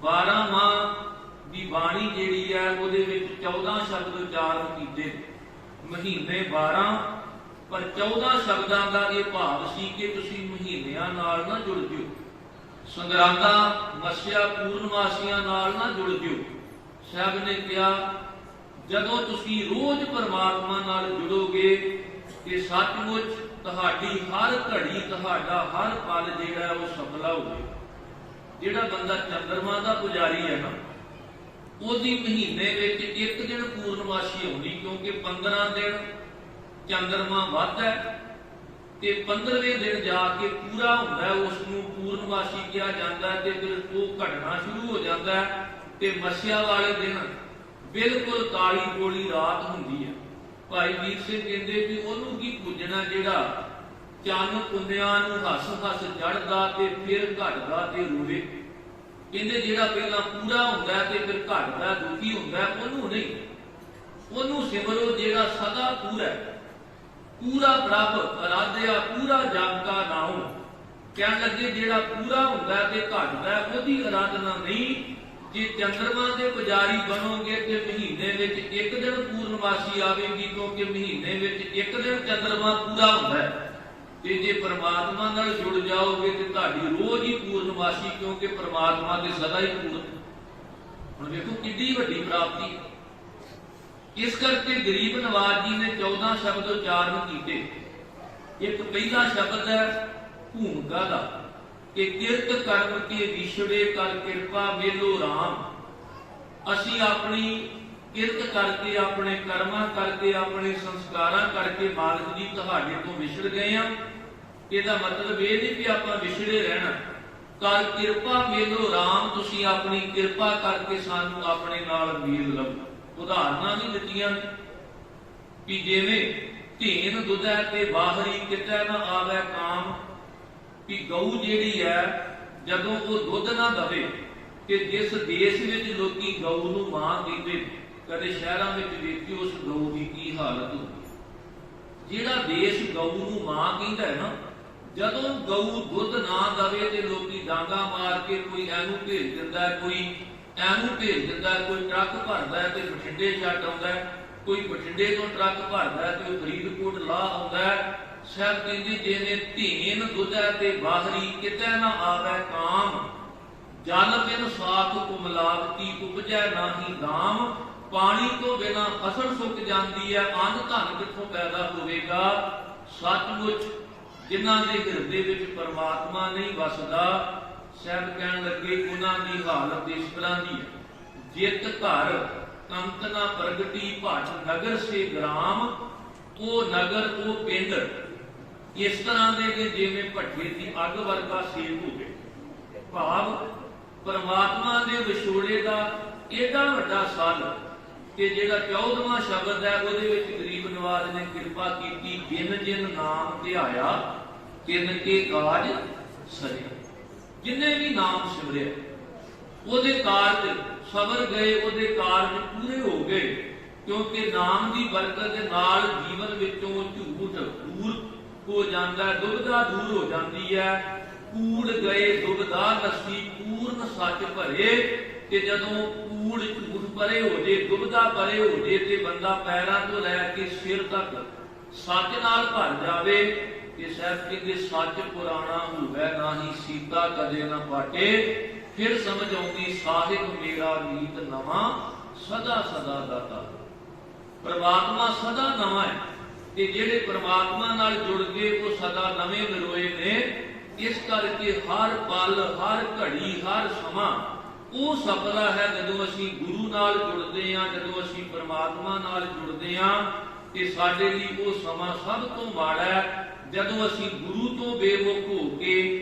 S1: 12 ਮਾਹ ਦੀ ਬਾਣੀ ਜਿਹੜੀ ਹੈ ਉਹਦੇ ਵਿੱਚ 14 ਸ਼ਬਦ ਉਚਾਰਨ ਕੀਤੇ, ਮਹੀਨੇ 12 ਪਰ 14 ਸ਼ਬਦਾਂ ਦਾ ਇਹ ਭਾਵ ਸੀ ਕਿ ਤੁਸੀਂ ਮਹੀਨਿਆਂ ਨਾਲ ਨਾ ਜੁੜ ਜਿਓ, ਸੰਗਰਾਂਦਾਂ ਮੱਸਿਆ ਪੂਰਨਮਾਸੀਆਂ ਨਾਲ ਨਾ ਜੁੜ ਜਿਓ। ਸਾਹਿਬ ਨੇ ਕਿਹਾ ਜਦੋਂ ਤੁਸੀਂ ਰੋਜ਼ ਪਰਮਾਤਮਾ ਨਾਲ ਜੁੜੋਗੇ ਤੇ ਸੱਚਮੁੱਚ ਤੁਹਾਡੀ ਹਰ ਘੜੀ, ਤੁਹਾਡਾ ਹਰ ਪਲ ਜਿਹੜਾ ਉਹ ਸਫਲਾ ਹੋਵੇ। ਜਿਹੜਾ ਬੰਦਾ ਚੰਦਰਮਾ ਦਾ ਪੁਜਾਰੀ ਹੈ ਨਾ, ਉਹਦੀ ਮਹੀਨੇ ਵਿੱਚ ਇੱਕ ਦਿਨ ਪੂਰਨਮਾਸ਼ੀ ਆਉਂਦੀ, ਕਿਉਂਕਿ 15 ਦਿਨ ਚੰਦਰਮਾ ਵੱਧਦਾ ਤੇ 15ਵੇਂ ਦਿਨ ਜਾ ਕੇ ਪੂਰਾ ਹੁੰਦਾ, ਉਸ ਨੂੰ ਪੂਰਨਮਾਸ਼ੀ ਕਿਹਾ ਜਾਂਦਾ ਤੇ ਫਿਰ ਉਹ ਘਟਣਾ ਸ਼ੁਰੂ ਹੋ ਜਾਂਦਾ ਤੇ ਮੱਸਿਆ ਵਾਲੇ ਦਿਨ ਬਿਲਕੁਲ ਕਾਲੀ ਗੋਲੀ ਰਾਤ ਹੁੰਦੀ ਹੈ। ਭਾਈ ਵੀਰ ਸਿੰਘ ਕਹਿੰਦੇ ਕਿ ਉਹਨੂੰ ਕੀ ਪੂਜਣਾ ਜਿਹੜਾ ਚੰਨ ਪੁੰਨਿਆਂ ਨੂੰ ਹੱਸ ਚੜ੍ਹਦਾ ਤੇ ਫਿਰ ਘਟਦਾ ਤੇ ਰੋਵੇ। ਕਹਿੰਦੇ ਜਿਹੜਾ ਪਹਿਲਾਂ ਪੂਰਾ ਹੁੰਦਾ ਤੇ ਫਿਰ ਘਟਦਾ ਦੁਖੀ ਹੁੰਦਾ, ਉਹਨੂੰ ਨਹੀਂ, ਉਹਨੂੰ ਸਿਮਰੋ ਜਿਹੜਾ ਸਦਾ ਪੂਰਾ ਪ੍ਰਭ ਅਰਾਧਿਆ ਪੂਰਾ ਜਗ ਕਾ ਨਾਉ। ਕਹਿਣ ਲੱਗੇ ਜਿਹੜਾ ਪੂਰਾ ਹੁੰਦਾ ਤੇ ਘਟਦਾ ਉਹਦੀ ਅਰਾਧਨਾ ਨਹੀਂ। ਜੇ ਚੰਦਰਮਾ ਦੇ ਪੁਜਾਰੀ ਬਣੋਗੇ ਤੇ ਮਹੀਨੇ ਵਿੱਚ ਇੱਕ ਦਿਨ ਪੂਰਨਮਾਸ਼ੀ ਆਵੇਗੀ, ਕਿਉਂਕਿ ਮਹੀਨੇ ਵਿੱਚ ਇੱਕ ਦਿਨ ਚੰਦਰਮਾ ਪੂਰਾ ਹੁੰਦਾ ਤੇ ਜੇ ਪਰਮਾਤਮਾ ਨਾਲ ਜੁੜ ਜਾਓਗੇ ਤੇ ਤੁਹਾਡੀ ਰੋਜ਼ ਹੀ ਪੂਰਨਮਾਸ਼ੀ, ਕਿਉਂਕਿ ਪਰਮਾਤਮਾ ਤੇ ਸਦਾ ਹੀ ਪੂਰਨ। ਹੁਣ ਵੇਖੋ ਕਿੰਨੀ ਵੱਡੀ ਪ੍ਰਾਪਤੀ। ਇਸ ਕਰਕੇ ਗਰੀਬ ਨਵਾਜ ਜੀ ਨੇ 14 ਸ਼ਬਦ ਉਚਾਰਨ ਕੀਤੇ। ਇੱਕ ਪਹਿਲਾ ਸ਼ਬਦ ਹੈ ਭੂਮਿਕਾ ਦਾ ਕਿ ਕਿਰਤ ਕਰਮ ਕੇ ਵਿਛੜੇ ਕਰ ਕਿਰਪਾ ਮੇਲੋ ਰਾਮ। ਅਸੀਂ ਆਪਣੀ ਕਿਰਤ ਕਰਕੇ, ਆਪਣੇ ਕਰਮਾਂ ਕਰਕੇ, ਆਪਣੇ ਸੰਸਕਾਰਾਂ ਕਰਕੇ ਮਾਲਕ ਜੀ ਤੁਹਾਡੇ ਤੋਂ ਵਿਛੜ ਗਏ ਆ। ਇਹਦਾ ਮਤਲਬ ਇਹ ਨਹੀਂ ਕਿ ਆਪਾਂ ਵਿਛੜੇ ਰਹਿਣਾ। ਕਰ ਕਿਰਪਾ ਮੇਲੋ ਰਾਮ, ਤੁਸੀਂ ਆਪਣੀ ਕਿਰਪਾ ਕਰਕੇ ਸਾਨੂੰ ਆਪਣੇ ਨਾਲ ਮੇਲ ਲਓ। ਉਦਾਹਰਨਾਂ ਵੀ ਦਿੱਤੀਆਂ ਨੇ ਕਿ ਜਿਵੇਂ ਧੀਨ ਦੁਧੈ ਤੇ ਬਾਹਰੀ ਕਿਤੇ ਨਾ ਆਵੇ ਕਾਮ, ਕਿ ਗਊ ਜਿਹੜੀ ਹੈ ਜਦੋਂ ਉਹ ਦੁੱਧ ਨਾ ਦਵੇ, ਕਿ ਜਿਸ ਦੇਸ਼ ਵਿੱਚ ਲੋਕੀ ਗਊ ਨੂੰ ਮਾਂ ਕਹਿੰਦੇ, ਕਦੇ ਸ਼ਹਿਰਾਂ ਵਿੱਚ ਵੇਖੀ ਉਸ ਗਊ ਦੀ ਕੀ ਹਾਲਤ ਹੁੰਦੀ। ਜਿਹੜਾ ਦੇਸ਼ ਗਊ ਨੂੰ ਮਾਂ ਕਹਿੰਦਾ ਹੈ ਨਾ, ਜਦੋਂ ਗਊ ਦੁੱਧ ਨਾ ਦਵੇ ਤੇ ਲੋਕੀ ਡਾਂਗਾ ਮਾਰ ਕੇ ਕੋਈ ਐਨੂੰ ਭੇਜ ਦਿੰਦਾ, ਕੋਈ ਐਨੂੰ ਭੇਜ ਦਿੰਦਾ, ਕੋਈ ਟਰੱਕ ਭਰਦਾ ਤੇ ਬਠਿੰਡੇ ਛੱਡ ਆਉਂਦਾ, ਕੋਈ ਬਠਿੰਡੇ ਤੋਂ ਟਰੱਕ ਭਰਦਾ ਤੇ ਫਰੀਦਕੋਟ ਲਾਹ ਆਉਂਦਾ। ਸਾਹਿਬ ਕਹਿੰਦੇ ਜਿਵੇਂ ਧੀਨ ਦੁਧੈ ਤੇ ਬਾਹਰੀ ਕਿਤੇ ਨਾ ਆਵੇ ਕਾਮ, ਜਲ ਬਿਨ ਸਾਖ ਕੁਮਲਾਵਤੀ ਉਪਜੈ ਨਾਹੀ ਦਾਮ। ਪਾਣੀ ਤੋਂ ਬਿਨਾ ਫਸਲ ਸੁੱਕ ਜਾਂਦੀ ਹੈ, ਅੰਨ ਧਨ ਕਿੱਥੋਂ ਪੈਦਾ ਹੋਵੇਗਾ। ਸੱਚਮੁੱਚ ਜਿਨ੍ਹਾਂ ਦੇ ਹਿਰਦੇ ਵਿੱਚ ਪਰਮਾਤਮਾ ਨਹੀਂ ਵਸਦਾ, ਸਾਹਿਬ ਕਹਿਣ ਲੱਗੇ ਉਹਨਾਂ ਦੀ ਹਾਲਤ ਇਸ ਤਰ੍ਹਾਂ ਦੀ ਹੈ। ਜਿਤ ਘਰ ਕੰਤ ਨਾ ਪ੍ਰਗਟੀ ਭਟ ਨਗਰ ਸੇ ਗ੍ਰਾਮ, ਉਹ ਨਗਰ ਉਹ ਪਿੰਡ ਇਸ ਤਰ੍ਹਾਂ ਦੇ ਕਿ ਜਿਵੇਂ ਭੱਠੇ ਦੀ ਅੱਗ ਵਰਗਾ ਸੇਕ ਹੋਵੇ। ਭਾਵ ਪਰਮਾਤਮਾ ਦੇ ਵਿਛੋੜੇ ਦਾ ਏਡਾ ਵੱਡਾ ਸੱਲ ਕਿ ਜਿਹੜਾ 14ਵਾਂ ਸ਼ਬਦ ਹੈ ਉਹਦੇ ਵਿੱਚ ਗਰੀਬ ਨਵਾਜ ਨੇ ਕਿਰਪਾ ਕੀਤੀ, ਜਿਨ ਜਿਨ ਨਾਮ ਧਿਆਇਆ ਤਿਨ ਕੇ ਕਾਜ ਸਰਿਆ। ਜਿੰਨੇ ਵੀ ਨਾਮ ਸਿਮਰਿਆ ਉਹਦੇ ਕਾਰਜ ਸਬਰ ਗਏ, ਉਹਦੇ ਕਾਰਜ ਪੂਰੇ ਹੋ ਗਏ। ਕਿਉਂਕਿ ਨਾਮ ਦੀ ਬਰਕਤ ਦੇ ਨਾਲ ਜੀਵਨ ਵਿੱਚੋਂ ਝੂਠ ਦੂਰ ਹੋ ਜਾਂਦਾ ਹੈ, ਦੁਬਿਧਾ ਦੂਰ ਹੋ ਜਾਂਦੀ ਹੈ। ਕੂੜ ਗਏ ਦੁਬਿਧਾ ਨਸੀ, ਪੂਰਨ ਸੱਚ ਭਰੇ। ਤੇ ਜਦੋਂ ਕੂੜ ਝੂਠ ਪਰੇ ਹੋ ਜੇ, ਦੁਬਿਧਾ ਪਰੇ ਹੋ ਜੇ, ਤੇ ਬੰਦਾ ਪੈਰਾਂ ਤੋਂ ਲੈ ਕੇ ਸਿਰ ਤੱਕ ਸੱਚ ਨਾਲ ਭਰ ਜਾਵੇ। ਤੇ ਸਾਹਿਬ ਕਹਿੰਦੇ ਸੱਚ ਪੁਰਾਣਾ ਹੋਵੇ ਨਾਹੀ, ਸੀਤਾ ਕਦੇ ਨਾ ਪਾਟੇ। ਫਿਰ ਸਮਝ ਆਉਂਦੀ ਸਾਹਿਬ ਮੇਰਾ ਨੀਤ ਨਵਾਂ, ਸਦਾ ਸਦਾ ਦਾਤਾ। ਪਰਮਾਤਮਾ ਸਦਾ ਨਵਾਂ ਹੈ, ਤੇ ਜਿਹੜੇ ਪਰਮਾਤਮਾ ਨਾਲ ਜੁੜ ਗਏ ਉਹ ਸਦਾ ਨਵੇਂ ਨਰੋਏ ਨੇ। ਇਸ ਕਰਕੇ ਹਰ ਪਲ, ਹਰ ਘੜੀ, ਹਰ ਸਮਾਂ ਉਹ ਸਫਲਾ ਹੈ ਜਦੋਂ ਅਸੀਂ ਗੁਰੂ ਨਾਲ ਜੁੜਦੇ ਹਾਂ, ਜਦੋਂ ਅਸੀਂ ਪਰਮਾਤਮਾ ਨਾਲ ਜੁੜਦੇ ਹਾਂ। ਤੇ ਸਾਡੇ ਲਈ ਉਹ ਸਮਾਂ ਸਭ ਤੋਂ ਮਾੜਾ ਹੈ ਜਦੋਂ ਅਸੀਂ ਗੁਰੂ ਤੋਂ ਬੇਮੁਖ ਹੋ ਕੇ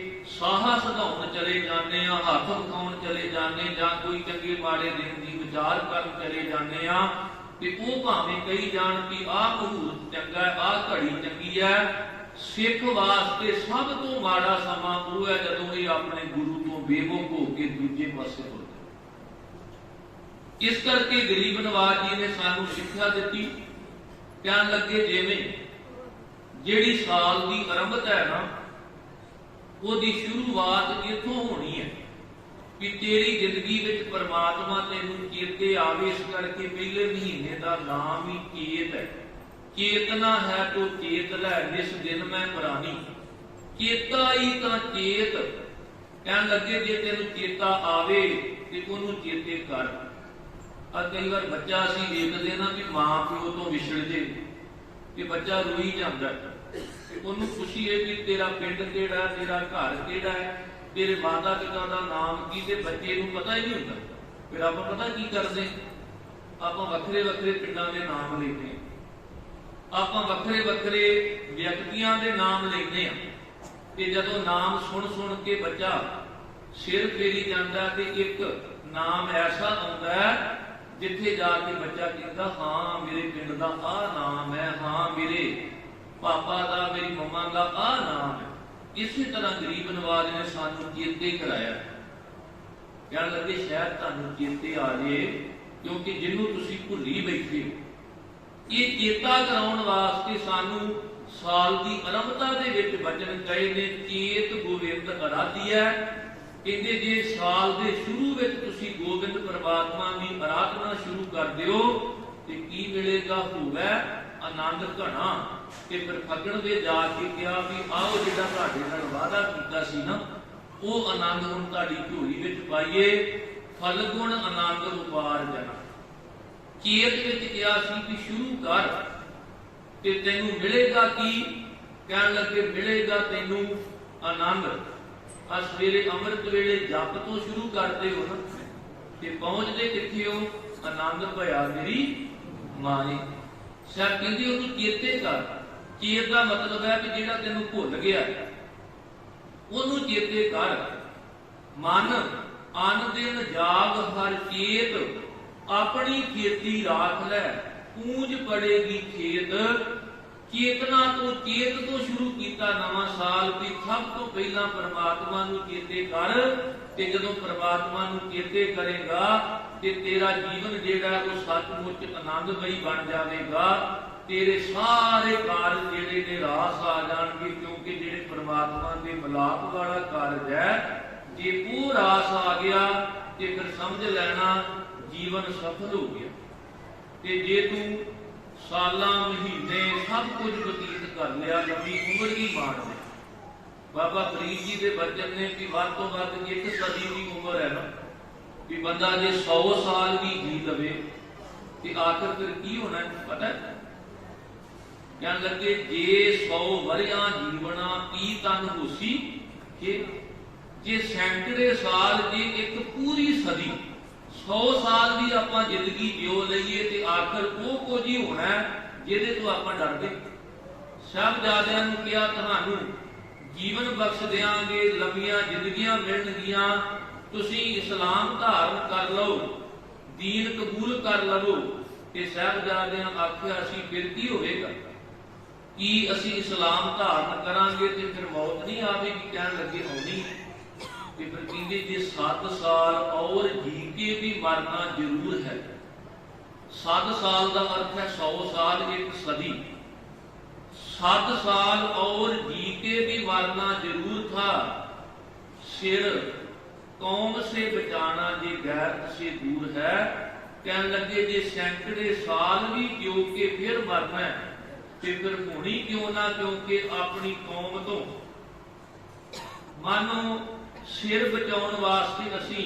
S1: ਸਾਹਸ ਵਧਾਉਣ ਚਲੇ ਜਾਂਦੇ ਹਾਂ, ਹੱਥ ਵਿਖਾਉਣ ਚਲੇ ਜਾਂਦੇ, ਜਾਂ ਕੋਈ ਚੰਗੇ ਮਾੜੇ ਦਿਨ ਦੀ ਵਿਚਾਰ ਕਰਨ ਚਲੇ ਜਾਂਦੇ ਹਾਂ। ਤੇ ਉਹ ਭਾਵੇਂ ਕਹੀ ਜਾਣ ਕਿ ਆਹ ਮੁਹੂਰਤ ਚੰਗਾ ਹੈ, ਆਹ ਘੜੀ ਚੰਗੀ ਹੈ। ਸਿੱਖ ਵਾਸਤੇ ਸਭ ਤੋਂ ਮਾੜਾ ਸਮਾਂ ਉਹ ਹੈ ਜਦੋਂ ਇਹ ਆਪਣੇ ਗੁਰੂ ਤੋਂ ਬੇਮੁਖ ਹੋ ਕੇ ਦੂਜੇ ਪਾਸੇ ਤੁਰਦੇ। ਇਸ ਕਰਕੇ ਗਰੀਬ ਨਵਾਜ ਜੀ ਨੇ ਸਾਨੂੰ ਸਿੱਖਿਆ ਦਿੱਤੀ। ਕਹਿਣ ਲੱਗੇ ਜਿਵੇਂ ਜਿਹੜੀ ਸਾਲ ਦੀ ਆਰੰਭਤਾ ਹੈ ਨਾ, ਉਹਦੀ ਸ਼ੁਰੂਆਤ ਇੱਥੋਂ ਹੋਣੀ ਹੈ ਕਿ ਤੇਰੀ ਜ਼ਿੰਦਗੀ ਵਿੱਚ ਪਰਮਾਤਮਾ ਤੈਨੂੰ ਚੇਤੇ ਆਵੇ। ਇਸ ਕਰਕੇ ਪਹਿਲੇ ਮਹੀਨੇ ਦਾ ਨਾਮ ਹੀ ਚੇਤ ਹੈ। ਚੇਤਨਾ ਹੈ ਤੋ ਚੇਤ ਲੈ, ਜਿਸ ਦਿਨ ਮੈਂ ਪੁਰਾਣੀ। ਚੇਤਾ ਹੀ ਤਾਂ ਚੇਤ। ਕਹਿਣ ਲੱਗੇ ਜੇ ਤੈਨੂੰ ਚੇਤਾ ਆਵੇ ਤੇ ਉਹਨੂੰ ਚੇਤੇ ਕਰ। ਕਈ ਵਾਰ ਬੱਚਾ ਅਸੀਂ ਦੇਖਦੇ ਨਾ ਵੀ ਮਾਂ ਪਿਓ ਤੋਂ ਵਿਛੜ ਜੇ ਤੇ ਬੱਚਾ ਰੋਈ ਜਾਂਦਾ। ਉਹਨੂੰ ਖੁਸ਼ੀ ਹੈ ਕਿ ਤੇਰਾ ਪਿੰਡ ਕਿਹੜਾ, ਤੇਰਾ ਘਰ ਕਿਹੜਾ ਹੈ, ਤੇਰੇ ਮਾਤਾ ਪਿਤਾ ਦਾ ਨਾਮ ਕੀ, ਤੇ ਬੱਚੇ ਨੂੰ ਪਤਾ ਹੀ ਨਹੀਂ ਹੁੰਦਾ। ਫਿਰ ਆਪਾਂ ਪਤਾ ਕੀ ਕਰਦੇ, ਆਪਾਂ ਵੱਖਰੇ ਵੱਖਰੇ ਪਿੰਡਾਂ ਦੇ ਨਾਮ ਲੈਂਦੇ, ਆਪਾਂ ਵੱਖਰੇ ਵੱਖਰੇ ਵਿਅਕਤੀਆਂ ਦੇ ਨਾਮ ਲੈਂਦੇ ਆ। ਤੇ ਜਦੋਂ ਨਾਮ ਸੁਣ ਸੁਣ ਕੇ ਬੱਚਾ ਸਿਰ ਫੇਰੀ ਜਾਂਦਾ ਤੇ ਇੱਕ ਨਾਮ ਐਸਾ ਆਉਂਦਾ ਹੈ ਜਿੱਥੇ ਜਾ ਕੇ ਬੱਚਾ ਕਹਿੰਦਾ ਹਾਂ ਮੇਰੇ ਪਿੰਡ ਦਾ ਆਹ ਨਾਮ ਹੈ, ਹਾਂ ਮੇਰੇ ਪਾਪਾ ਦਾ, ਮੇਰੀ ਮੰਮਾ ਦਾ ਆਹ ਨਾਮ ਹੈ। ਇਸੇ ਤਰ੍ਹਾਂ ਗਰੀਬ ਨਵਾਜ ਨੇ ਸਾਨੂੰ ਚੇਤੇ ਕਰਾਇਆ। ਕਹਿਣ ਲੱਗੇ ਸ਼ਾਇਦ ਤੁਹਾਨੂੰ ਚੇਤੇ ਆ ਜੇ, ਕਿਉਂਕਿ ਜਿਹਨੂੰ ਤੁਸੀਂ ਭੁੱਲੀ ਬੈਠੇ ਹੋ। ਇਹ ਚੇਤਾ ਕਰਾਉਣ ਵਾਸਤੇ ਸਾਨੂੰ ਸਾਲ ਦੀ ਆਰੰਭਤਾ ਦੇ ਵਿੱਚ ਬਚਨ ਕਹੇ ਨੇ, ਚੇਤ ਗੋਬਿੰਦ ਅਰਾਧਿਆ। ਕਹਿੰਦੇ ਜੇ ਸਾਲ ਦੇ ਸ਼ੁਰੂ ਵਿੱਚ ਤੁਸੀਂ ਗੋਬਿੰਦ ਪਰਮਾਤਮਾ ਦੀ ਆਰਾਧਨਾ ਸ਼ੁਰੂ ਕਰ ਦਿਓ ਤੇ ਕੀ ਮਿਲੇਗਾ, ਹੋਵੇ ਆਨੰਦ ਘਣਾ। ਤੇ ਫਿਰ ਫੱਗਣ ਦੇ ਜਾ ਕੇ ਕਿਹਾ ਵੀ ਆਓ ਜਿਹੜਾ ਤੁਹਾਡੇ ਨਾਲ ਵਾਅਦਾ ਕੀਤਾ ਸੀ ਨਾ, ਉਹ ਆਨੰਦ ਹੁਣ ਤੁਹਾਡੀ ਝੋਲੀ ਵਿੱਚ ਪਾਈਏ। ਫਲਗੁਣ ਆਨੰਦ ਉਪਾਰ ਜਨਾ। ਚੇਤ ਵਿੱਚ ਕਿਹਾ ਸੀ ਕਿ ਸ਼ੁਰੂ ਕਰ ਤੇ ਤੈਨੂੰ ਮਿਲੇਗਾ ਕੀ। ਕਹਿਣ ਲੱਗੇ ਮਿਲੇਗਾ ਤੈਨੂੰ ਆਨੰਦ। ਆ ਸਵੇਰੇ ਅੰਮ੍ਰਿਤ ਵੇਲੇ ਜਪ ਤੋਂ ਸ਼ੁਰੂ ਕਰਦੇ ਹੋ ਨਾ, ਤੇ ਪਹੁੰਚਦੇ ਕਿੱਥੇ ਹੋ, ਆਨੰਦ ਭਇਆ ਮੇਰੀ ਮਾਏ। ਸਾਹਿਬ ਕਹਿੰਦੇ ਉਹਨੂੰ ਚੇਤੇ ਕਰ। ਚੇਤ ਦਾ ਮਤਲਬ ਹੈ ਕਿ ਜਿਹੜਾ ਤੈਨੂੰ ਭੁੱਲ ਗਿਆ ਉਹਨੂੰ ਚੇਤੇ ਕਰ। ਮਨ ਅਨ ਦਿਨ ਜਾਗ ਹਰ ਚੇਤ, ਆਪਣੀ ਖੇਤੀ ਰਾਖ ਲੈ ਪੂੰਜ ਪੜੇਗੀ ਖੇਤ। ਚੇਤਨਾ ਤੋਂ, ਚੇਤ ਤੋਂ ਸ਼ੁਰੂ ਕੀਤਾ ਨਵਾਂ ਸਾਲ ਵੀ ਸਭ ਤੋਂ ਪਹਿਲਾਂ ਪਰਮਾਤਮਾ ਨੂੰ ਚੇਤੇ ਕਰ। ਤੇ ਜਦੋਂ ਪਰਮਾਤਮਾ ਨੂੰ ਚੇਤੇ ਕਰੇਗਾ ਤੇ ਤੇਰਾ ਜੀਵਨ ਜਿਹੜਾ ਉਹ ਸੱਚਮੁੱਚ ਆਨੰਦਮਈ ਬਣ ਜਾਵੇਗਾ। ਤੇਰੇ ਸਾਰੇ ਕਾਰਜ ਜਿਹੜੇ ਨੇ ਰਾਸ ਆ ਜਾਣਗੇ, ਕਿਉਂਕਿ ਜਿਹੜੇ ਪਰਮਾਤਮਾ ਦੇ ਮਿਲਾਪ ਵਾਲਾ ਕਾਰਜ ਹੈ, ਜੇ ਉਹ ਰਾਸ ਆ ਗਿਆ ਤੇ ਫਿਰ ਸਮਝ ਲੈਣਾ ਜੀਵਨ ਸਫਲ ਹੋ ਗਿਆ। ਤੇ ਜੇ ਤੂੰ ਸਾਲਾਂ ਮਹੀਨੇ ਸਭ ਕੁਝ ਬਤੀਤ ਕਰ ਲਿਆ, ਲੰਬੀ ਉਮਰ ਦੀ ਮਾਣ ਹੈ। ਬਾਬਾ ਫਰੀਦ ਜੀ ਦੇ ਬਚਨ ਨੇ ਕਿ ਵੱਧ ਤੋਂ ਵੱਧ ਇੱਕ ਸਦੀ ਦੀ ਉਮਰ ਹੈ ਨਾ, ਕਿ ਬੰਦਾ ਜੇ 100 ਸਾਲ ਵੀ ਜੀ ਲਵੇ ਤੇ ਆਖਰ ਫਿਰ ਕੀ ਹੋਣਾ ਪਤਾ ਹੈ। ਕਹਿਣ ਲੱਗੇ ਜੇ 100 ਵਰਿਆਂ ਜੀਵਣਾ ਕੀ ਤਨ ਹੋਸੀ, ਕਿ ਜੇ ਸੈਂਕੜੇ ਸਾਲ, ਜੇ ਇੱਕ ਪੂਰੀ ਸਦੀ 100 ਸਾਲ ਦੀ ਆਪਾਂ ਜ਼ਿੰਦਗੀ ਜਿਉ ਲਈਏ ਤੇ ਆਖਰ ਉਹ ਕੁਝ ਹੀ ਹੋਣਾ ਜਿਹਦੇ ਤੋਂ ਆਪਾਂ ਡਰਦੇ। ਸਾਹਿਬਜ਼ਾਦਿਆਂ ਨੂੰ ਕਿਹਾ ਤੁਹਾਨੂੰ ਜੀਵਨ ਬਖਸ਼ ਦਿਆਂਗੇ, ਲੰਬੀਆਂ ਜ਼ਿੰਦਗੀਆਂ ਮਿਲਣਗੀਆਂ, ਤੁਸੀਂ ਇਸਲਾਮ ਧਾਰਨ ਕਰ ਲਓ, ਦੀਨ ਕਬੂਲ ਕਰ ਲਵੋ। ਤੇ ਸਾਹਿਬਜ਼ਾਦਿਆਂ ਆਖਿਆ ਅਸੀਂ ਫਿਰ ਕੀ ਹੋਵੇਗਾ, ਕੀ ਅਸੀਂ ਇਸਲਾਮ ਧਾਰਨ ਕਰਾਂਗੇ ਤੇ ਫਿਰ ਮੌਤ ਨਹੀਂ ਆਵੇਗੀ। ਕਹਿਣ ਲੱਗੇ ਆਉਣੀ। कि फिर कहते जे 7 साल और जी के भी मरना जरूर है। 7 साल का अर्थ है 100 साल, एक सदी। 7 साल और जी के भी मरना जरूर था। सिर कौम से बचाना जे गैरत से दूर है। कहने लगे जे सैकड़े साल भी जियो के फिर मरना है तो फिर होनी क्यों ना, क्योंकि अपनी कौम तो मानो सिर बचाने वास्ते असी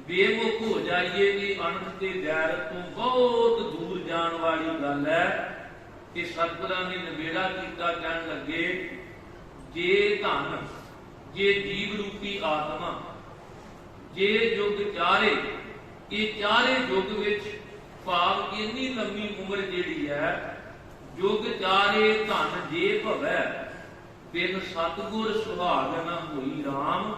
S1: बेमुख हो जाइए कि अनंत के गैरत तो बहुत दूर जाने वाली गल है। कि सतगुरां ने नवेड़ा किया, कहन लगे जे धन जे जीव रूपी आत्मा जे युग चारे, ये चारे युग विच भाव इन्नी लंबी उम्र जिहड़ी है, युग चारे धन जे भवै बिन सतगुर सुहाग न होई राम।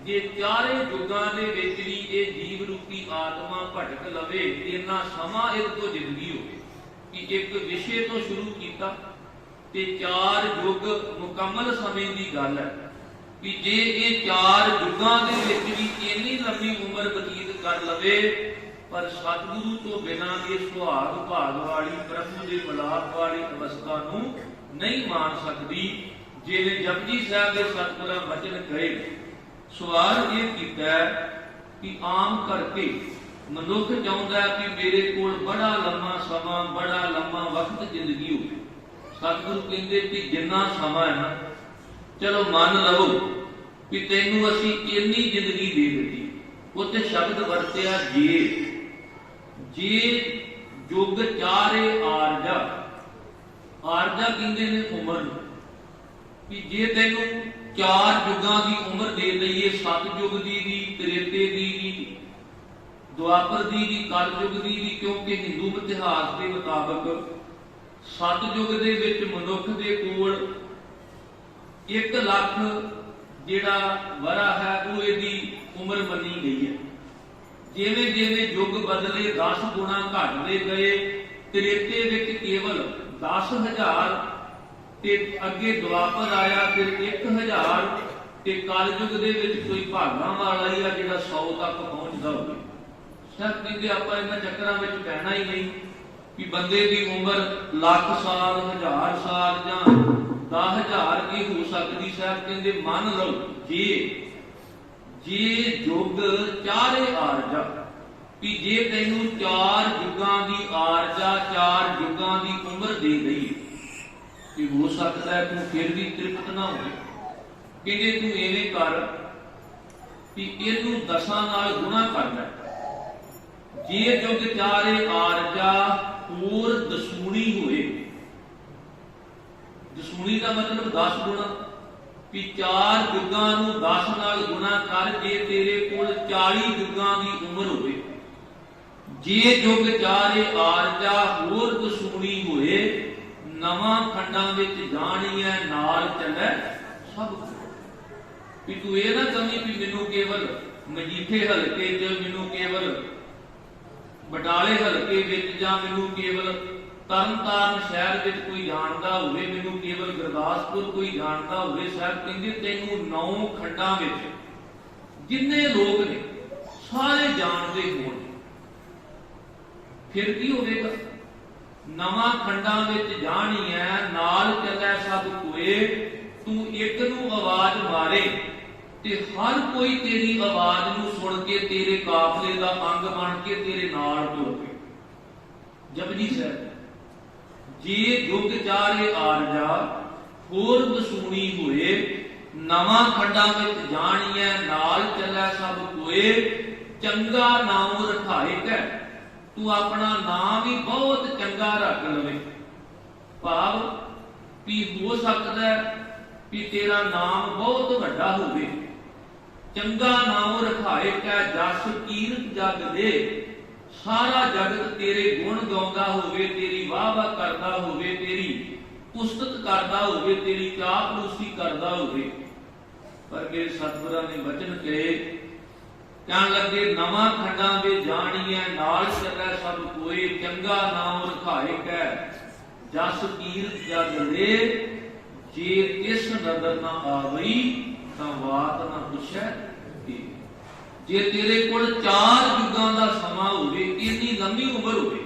S1: जे चारे युगां दे विच भी ये जीव रूपी आत्मा भटक लवे, इन्ना समा इस तो जिंदगी होवे कि एक विषय तो शुरू किया ते 4 युग मुकम्मल समय की गल है कि जे ये 4 युगां दे विच भी इन्नी लंबी उम्र बतीत कर लवे, पर सतगुरु तो बिना ये सुहाग भाग वाली प्रभु के मिलाप वाली अवस्था नूं नहीं मान सकती। जिवें जपजी साहिब के सतगुरां वचन कहे, सवाल ये कीता कि आम करके मनुख चाहुंदा कि मेरे कोल बड़ा लम्मा समा, बड़ा लम्मा वक्त जिंदगी होवे। सतगुरु कहंदे कि जिन्ना समा है ना, चलो मान लो कि तैनूं असीं इन्नी जिंदगी दे दी। उत्ते शब्द वरतिया जे युग चारे आरजा, आरजा कहंदे ने उम्र कि जे तैनूं 4 युगां की उम्र दे दईए, सतयुग दी भी, त्रेते दी भी, द्वापर दी भी, कलयुग दी भी, क्योंकि हिंदू इतिहास के मुताबिक सतयुग दे विच मनुख दे कोल 1 लाख जिहड़ा वरा है वो इहदी उम्र मनी गई है। जिवें जिवें युग बदले 10 गुणा घटते गए। त्रेते विच केवल 10,000 ते अगे द्वापर आया फिर 1,000 ते कलयुग दे विच कोई भागां वाला ही आ जिहड़ा 100 तक पहुंचदा होवे। सब कहते आपां इन्हां चक्करां विच पैना ही नहीं कि बंदे की उम्र लाख साल, 1000 साल जां 10,000 की हो सकती। साहब कहते मान लो जे युग चारे आरजा कि जे तैनूं 4 युगां की आरजा, 4 युगां की उम्र दे गई कि हो सकता है तू फिर भी तृप्त ना हो। कहते तू इवें कर कि इहनूं 10 नाल गुणा करना। जे युग चारे आरजा होर दसूणी होए, दसूणी का मतलब 10 गुणा कि 4 युगां नूं 10 नाल गुणा कर। जे तेरे कोल 40 युगां की उम्र होवे, जे युग चारे आरजा होर दसूणी होए, नवां खंडां विच जाणीए नाल चलै सब। कि तू ये ना कमी भी मैनू केवल मजीठे हलके च, मैनू केवल बटाले हलके विच, जां मैनू केवल तरनताਰਨ शहर विच कोई जानदा होवे, मैनू केवल गुरदासपुर कोई जानदा होवे। साहब कहंदे तैनूं 9 खंडां विच जिन्ने लोग ने सारे जानदे होण, फिर की होवेगा? नवां खंडां विच जाणीए नाल चलै सब कोए। तू एक नूं आवाज मारे ते हर कोई तेरी आवाज नूं सुन के तेरे काफले दा अंग बन के तेरे नाल तुर पे। जपजी साहिब जे युग चारे आरजा होर दसूणी होए, नवां खंडां विच जाणीए नाल चलै सब कोए। चंगा नाम रखाए कै, तू अपना नाम भी बहुत चंगा रख लवे। भाव कि हो सकता है कि तेरा नाम बहुत वड्डा होवे। चंगा नाम रखाए कै जस कीरत जग दे, सारा जगत तेरे गुण गाउंदा होवे, तेरी वाह वाह करदा होवे, तेरी पुस्तक करदा होवे, तेरी चापलूसी करदा होवे। पर मेरे सतगुरां ने वचन कहे, कहन लगे नवां खंडां दे जाणीए नाल चलै सब कोई। चंगा नाम रखाए कै जस कीरत जग दे, जे तिस नदर ना आवई तां बात ना पुछै। ਜੇ ਤੇਰੇ ਕੋਲ 4 ਯੁੱਗਾਂ ਦਾ ਸਮਾਂ ਹੋਵੇ, ਇੰਨੀ ਲੰਮੀ ਉਮਰ ਹੋਵੇ,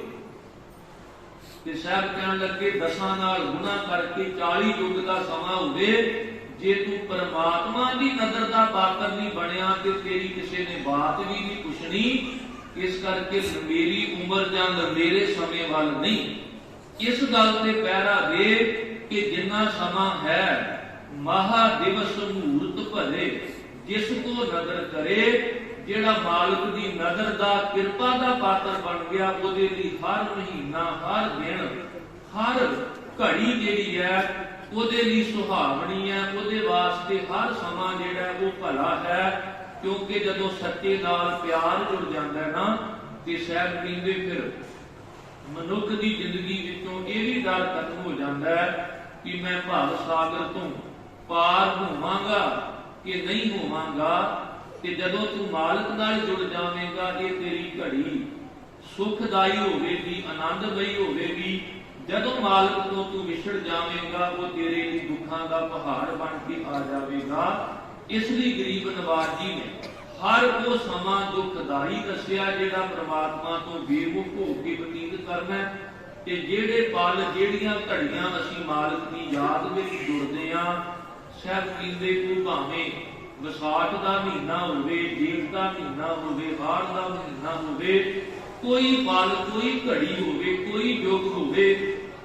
S1: ਤੇ ਸਾਹਿਬ ਕਹਿਣ ਲੱਗੇ 10 ਨਾਲ ਗੁਣਾ ਕਰਕੇ 40 ਯੁੱਗ ਦਾ ਸਮਾਂ ਹੋਵੇ, ਜੇ ਤੂੰ ਪਰਮਾਤਮਾ ਦੀ ਨਜ਼ਰ ਦਾ ਪਾਤਰ ਨਹੀਂ ਬਣਿਆ ਤੇ ਤੇਰੀ ਕਿਸੇ ਨੇ ਬਾਤ ਵੀ ਨਹੀਂ ਪੁੱਛਣੀ। ਇਸ ਕਰਕੇ ਮੇਰੀ ਉਮਰ ਜਾਂ ਮੇਰੇ ਸਮੇਂ ਵੱਲ ਨਹੀਂ, ਇਸ ਗੱਲ ਤੇ ਪਹਿਰਾ ਦੇ ਕਿ ਜਿੰਨਾ ਸਮਾਂ ਹੈ ਮਹਾ ਦਿਵਸ ਮੂਰਤ ਭਰੇ, ਜਿਸ ਕੋ ਨਜ਼ਰ ਕਰੇ। ਜਿਹੜਾ ਮਾਲਕ ਦੀ ਨਜ਼ਰ ਦਾ ਕਿਰਪਾ ਦਾ ਪਾਤਰ ਬਣ ਗਿਆ, ਉਹਦੇ ਲਈ ਹਰ ਮਹੀਨਾ, ਹਰ ਦਿਨ, ਹਰ ਘੜੀ ਜਿਹੜੀ ਹੈ ਉਹਦੇ ਲਈ ਸੁਹਾਵਣੀ ਹੈ, ਉਹਦੇ ਵਾਸਤੇ ਹਰ ਸਮਾਂ ਜਿਹੜਾ ਉਹ ਭਲਾ ਹੈ। ਕਿਉਂਕਿ ਜਦੋਂ ਸੱਚੇ ਨਾਲ ਪਿਆਰ ਜੁੜ ਜਾਂਦਾ ਹੈ ਨਾ, ਤੇ ਸਾਹਿਬ ਕਹਿੰਦੇ ਫਿਰ ਮਨੁੱਖ ਦੀ ਜ਼ਿੰਦਗੀ ਵਿੱਚੋਂ ਇਹ ਵੀ ਡਰ ਖਤਮ ਹੋ ਜਾਂਦਾ ਹੈ ਕਿ ਮੈਂ ਭਵ ਸਾਗਰ ਤੋਂ ਪਾਰ ਹੋਵਾਂਗਾ ਕਿ ਨਹੀਂ ਹੋਵਾਂਗਾ। ਤੇ ਜਦੋਂ ਤੂੰ ਮਾਲਕ ਨਾਲ ਜੁੜ ਜਾਵੇਂਗਾ, ਇਹ ਤੇਰੀ ਘੜੀ ਸੁਖਦਾਈ ਹੋਵੇਗੀ, ਆਨੰਦਮਈ ਹੋਵੇਗੀ। ਜਦੋਂ ਮਾਲਕ ਤੋਂ ਤੂੰ ਵਿਛੜ ਜਾਵੇਂਗਾ, ਉਹ ਤੇਰੇ ਲਈ ਦੁੱਖਾਂ ਦਾ ਪਹਾੜ ਬਣ ਕੇ ਆ ਜਾਵੇਗਾ। ਇਸ ਲਈ ਗਰੀਬ ਨਵਾਜ ਜੀ ਨੇ ਹਰ ਉਹ ਸਮਾਂ ਦੁਖਦਾਈ ਦੱਸਿਆ ਜਿਹੜਾ ਪ੍ਰਮਾਤਮਾ ਤੋਂ ਬੇਮੁਖ ਹੋ ਕੇ ਬਤੀਤ ਕਰਨਾ। ਤੇ ਜਿਹੜੇ ਪਲ, ਜਿਹੜੀਆਂ ਘੜੀਆਂ ਅਸੀਂ ਮਾਲਕ ਦੀ ਯਾਦ ਵਿੱਚ ਜੁੜਦੇ ਹਾਂ, ਸਾਹਿਬ ਕਹਿੰਦੇ ਤੂੰ ਭਾਵੇਂ ਵਿਸਾਖ ਦਾ ਮਹੀਨਾ ਹੋਵੇ, ਜੇਠ ਦਾ ਮਹੀਨਾ ਹੋਵੇ, ਹਾੜ ਦਾ ਮਹੀਨਾ ਹੋਵੇ, ਕੋਈ ਪਲ, ਕੋਈ ਘੜੀ ਹੋਵੇ, ਕੋਈ ਯੁੱਗ ਹੋਵੇ,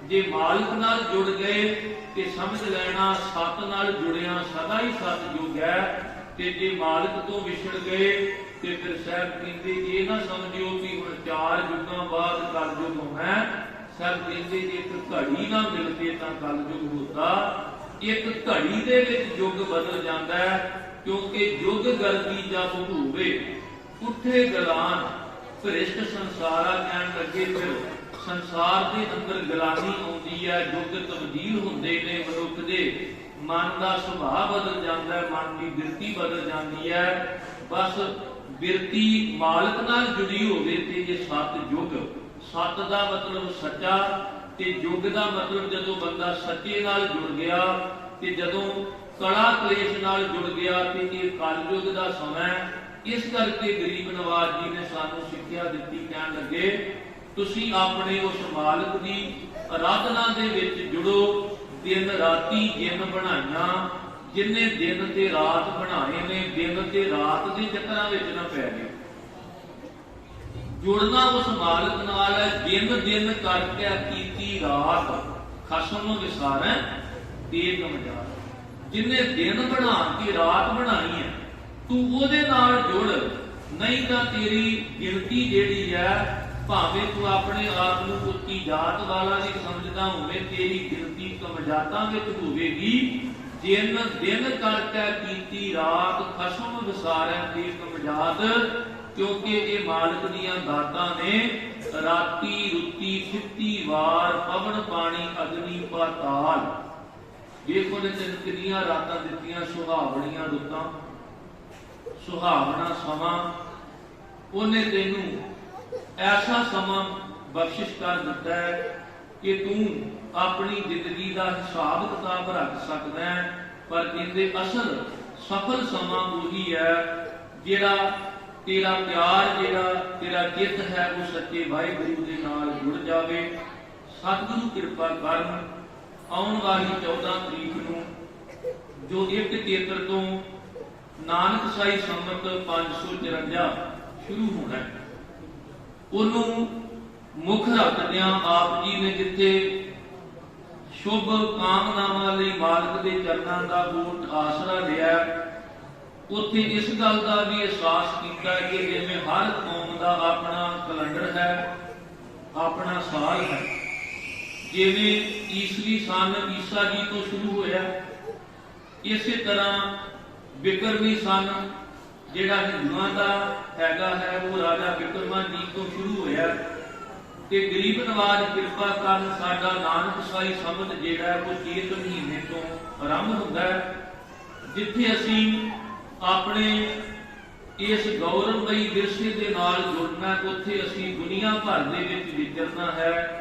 S1: ਜੇ ਮਾਲਕ ਨਾਲ ਜੁੜ ਗਏ ਤੇ ਸਮਝ ਲੈਣਾ ਸਤ ਨਾਲ ਜੁੜਿਆ ਸਦਾ ਹੀ ਸਤ ਯੁੱਗ ਹੈ। ਤੇ ਜੇ ਮਾਲਕ ਤੋਂ ਵਿਛੜ ਗਏ ਤੇ ਫਿਰ ਸਾਹਿਬ ਕਹਿੰਦੇ ਇਹ ਨਾ ਸਮਝਿਓ ਕਿ ਹੁਣ 4 ਯੁੱਗਾਂ ਬਾਅਦ ਕਲਯੁਗ ਹੋਣਾ। ਸਾਹਿਬ ਕਹਿੰਦੇ ਜੇ ਇੱਕ ਘੜੀ ਨਾ ਮਿਲਦੇ ਤਾਂ ਕਲਯੁਗ ਹੁੰਦਾ। ਇੱਕ ਘੜੀ ਦੇ ਵਿੱਚ ਯੁੱਗ ਬਦਲ ਜਾਂਦਾ ਹੈ। ਕਿਉਂਕਿ ਯੁੱਗ ਗਰਦੀ ਜਬ ਹੋਵੇ, ਉੱਠੇ ਗਲਾਨ ਭ੍ਰਿਸ਼ਟ ਸੰਸਾਰਾ। ਕਹਿਣ ਲੱਗੇ ਫਿਰ ਸੰਸਾਰ ਦੇ ਅੰਦਰ ਗਲਾਨੀ ਆਉਂਦੀ ਹੈ, ਯੁੱਗ ਤਬਦੀਲ ਹੁੰਦੇ ਨੇ, ਮਨੁੱਖ ਦੇ ਮਨ ਦਾ ਸੁਭਾਅ ਬਦਲ ਜਾਂਦਾ ਹੈ, ਮਨ ਦੀ ਬਿਰਤੀ ਬਦਲ ਜਾਂਦੀ ਹੈ। ਬਸ ਬਿਰਤੀ ਮਾਲਕ ਨਾਲ ਜੁੜੀ ਹੋਵੇ ਤੇ ਇਹ ਸਤ ਯੁੱਗ, ਸਤ ਦਾ ਮਤਲਬ ਸੱਚਾ, ਤੇ ਯੁੱਗ ਦਾ ਮਤਲਬ ਜਦੋਂ ਬੰਦਾ ਸੱਚੇ ਨਾਲ ਜੁੜ ਗਿਆ, ਤੇ ਜਦੋਂ ਕਲਾ ਕਲੇਸ਼ ਨਾਲ ਜੁੜ ਗਿਆ, ਤੇ ਇਹ ਕਲਯੁੱਗ ਦਾ ਸਮਾਂ। ਇਸ ਕਰਕੇ ਗਰੀਬ ਨਵਾਜ ਜੀ ਨੇ ਸਾਨੂੰ ਸਿੱਖਿਆ ਦਿੱਤੀ। ਕਹਿਣ ਲੱਗੇ ਤੁਸੀਂ ਆਪਣੇ ਉਸ ਮਾਲਕ ਦੀ ਅਰਾਧਨਾ ਦੇ ਵਿੱਚ ਜੁੜੋ। ਦਿਨ ਰਾਤੀ ਜਿਨ ਬਣਾਈਆਂ, ਜਿੰਨੇ ਦਿਨ ਤੇ ਰਾਤ ਬਣਾਏ ਨੇ, ਦਿਨ ਤੇ ਰਾਤ ਦੇ ਚੱਕਰਾਂ ਵਿੱਚ ਨਾ ਪੈ ਗਏ। ਜੁੜਨਾ ਉਸ ਮਾਲਕ ਨਾਲ ਹੈ। ਦਿਨ ਦਿਨ ਕਰਕੇ ਕੀਤੀ ਰਾਤ, ਖਸਮ ਵਿਸਾਰੈ ਤੇਗ ਮਜਾਰ। ਜਿੰਨੇ ਦਿਨ ਬਣਾ ਕੇ ਰਾਤ ਬਣਾਈ ਹੈ, ਤੂੰ ਉਹਦੇ ਨਾਲ ਜੁੜ। ਨਹੀਂ ਤਾਂ ਤੇਰੀ ਗਿਣਤੀ ਜਿਹੜੀ ਹੈ, ਭਾਵੇਂ ਤੂੰ ਆਪਣੇ ਆਪ ਨੂੰ ਉੱਚੀ ਜਾਤ ਵਾਲਾ ਨਹੀਂ ਸਮਝਦਾ ਹੋਵੇ, ਤੇਰੀ ਗਿਣਤੀ ਕਮਜਾਤਾਂ ਵਿੱਚ ਹੋਵੇਗੀ। ਜਿਨ ਦਿਨ ਕਰਕੇ ਕੀਤੀ ਰਾਤ, ਖਸਮ ਵਿਸਾਰੈ ਤੇਗ ਕਮਜਾਤ। ਕਿਉਂਕਿ ਇਹ ਮਾਲਕ ਦੀਆਂ ਦਾਤਾਂ ਨੇ। ਰਾਤੀ ਰੁੱਤੀ ਖਿੱਤੀ ਵਾਰ, ਪਵਨ ਪਾਣੀ ਅਗਨੀ ਪਾਤਾਲ। ਦੇਖੋ ਨੇ ਤੈਨੂੰ ਕਿੰਨੀਆਂ ਰਾਤਾਂ ਦਿੱਤੀਆਂ, ਸੁਹਾਵਣੀਆਂ ਰੁੱਤਾਂ, ਸੁਹਾਵਣਾ ਸਮਾਂ। ਉਹਨੇ ਤੈਨੂੰ ਐਸਾ ਸਮਾਂ ਬਖਸ਼ਿਸ਼ ਕਰ ਦਿੱਤਾ ਹੈ ਕਿ ਤੂੰ ਆਪਣੀ ਜ਼ਿੰਦਗੀ ਦਾ ਹਿਸਾਬ ਕਿਤਾਬ ਰੱਖ ਸਕਦਾ ਹੈ। ਪਰ ਇਹਦੇ ਅਸਲ ਸਫਲ ਸਮਾਂ ਉਹੀ ਹੈ ਜਿਹੜਾ ਤੇਰਾ ਪਿਆਰ, ਜਿਹੜਾ ਤੇਰਾ ਚਿੱਤ ਹੈ, ਉਹ ਸੱਚੇ ਵਾਹਿਗੁਰੂ ਦੇ ਨਾਲ ਜੁੜ ਜਾਵੇ। ਸਤਿਗੁਰੂ ਕਿਰਪਾ ਕਰਨ। ਆਉਣ ਵਾਲੀ 14 ਤਰੀਕ ਨੂੰ ਜੋ 1 ਚੇਤਰ ਤੋਂ ਨਾਨਕ ਸਾਈ ਸੰਮਤ 554 ਸ਼ੁਰੂ ਹੋਣਾ ਹੈ, ਉਹਨੂੰ ਮੁੱਖ ਰੱਖਦਿਆਂ ਆਪ ਜੀ ਨੇ ਜਿੱਥੇ ਸ਼ੁਭ ਕਾਮਨਾਵਾਂ ਲਈ ਮਾਲਕ ਦੇ ਚਰਨਾਂ ਦਾ ਬੂਟ ਆਸਰਾ ਲਿਆ, ਉੱਥੇ ਇਸ ਗੱਲ ਦਾ ਵੀ ਅਹਿਸਾਸ ਕੀਤਾ ਕਿ ਜਿਵੇਂ ਹਰ ਕੌਮ ਦਾ ਆਪਣਾ ਕੈਲੰਡਰ ਹੈ, ਆਪਣਾ ਸਾਲ ਹੈ। ਜਿਵੇਂ ਈਸਵੀ ਸਨ ਈਸਾ ਜੀ ਤੋਂ ਸ਼ੁਰੂ ਹੋਇਆ, ਇਸੇ ਤਰ੍ਹਾਂ ਬਿਕਰਮੀ ਸਨ ਜਿਹੜਾ ਹਿੰਦੂਆਂ ਦਾ ਹੈਗਾ ਹੈ, ਉਹ ਰਾਜਾ ਬਿਕਰਮਾ ਜੀ ਤੋਂ ਸ਼ੁਰੂ ਹੋਇਆ। ਤੇ ਗਰੀਬ ਨਵਾਜ ਕਿਰਪਾ ਕਰਨ ਸਾਡਾ ਨਾਨਕ ਸਾਈ ਸੰਮਤ ਜਿਹੜਾ ਉਹ ਚੇਤ ਮਹੀਨੇ ਤੋਂ ਆਰੰਭ ਹੁੰਦਾ ਹੈ, ਜਿੱਥੇ ਅਸੀਂ ਆਪਣੇ ਇਸ ਗੌਰਵਮਈ ਵਿਰਸੇ ਦੇ ਨਾਲ ਜੁੜਨਾ। ਉੱਥੇ ਅਸੀਂ ਦੁਨੀਆ ਭਰ ਦੇ ਵਿੱਚ ਵਿਚਰਨਾ ਹੈ।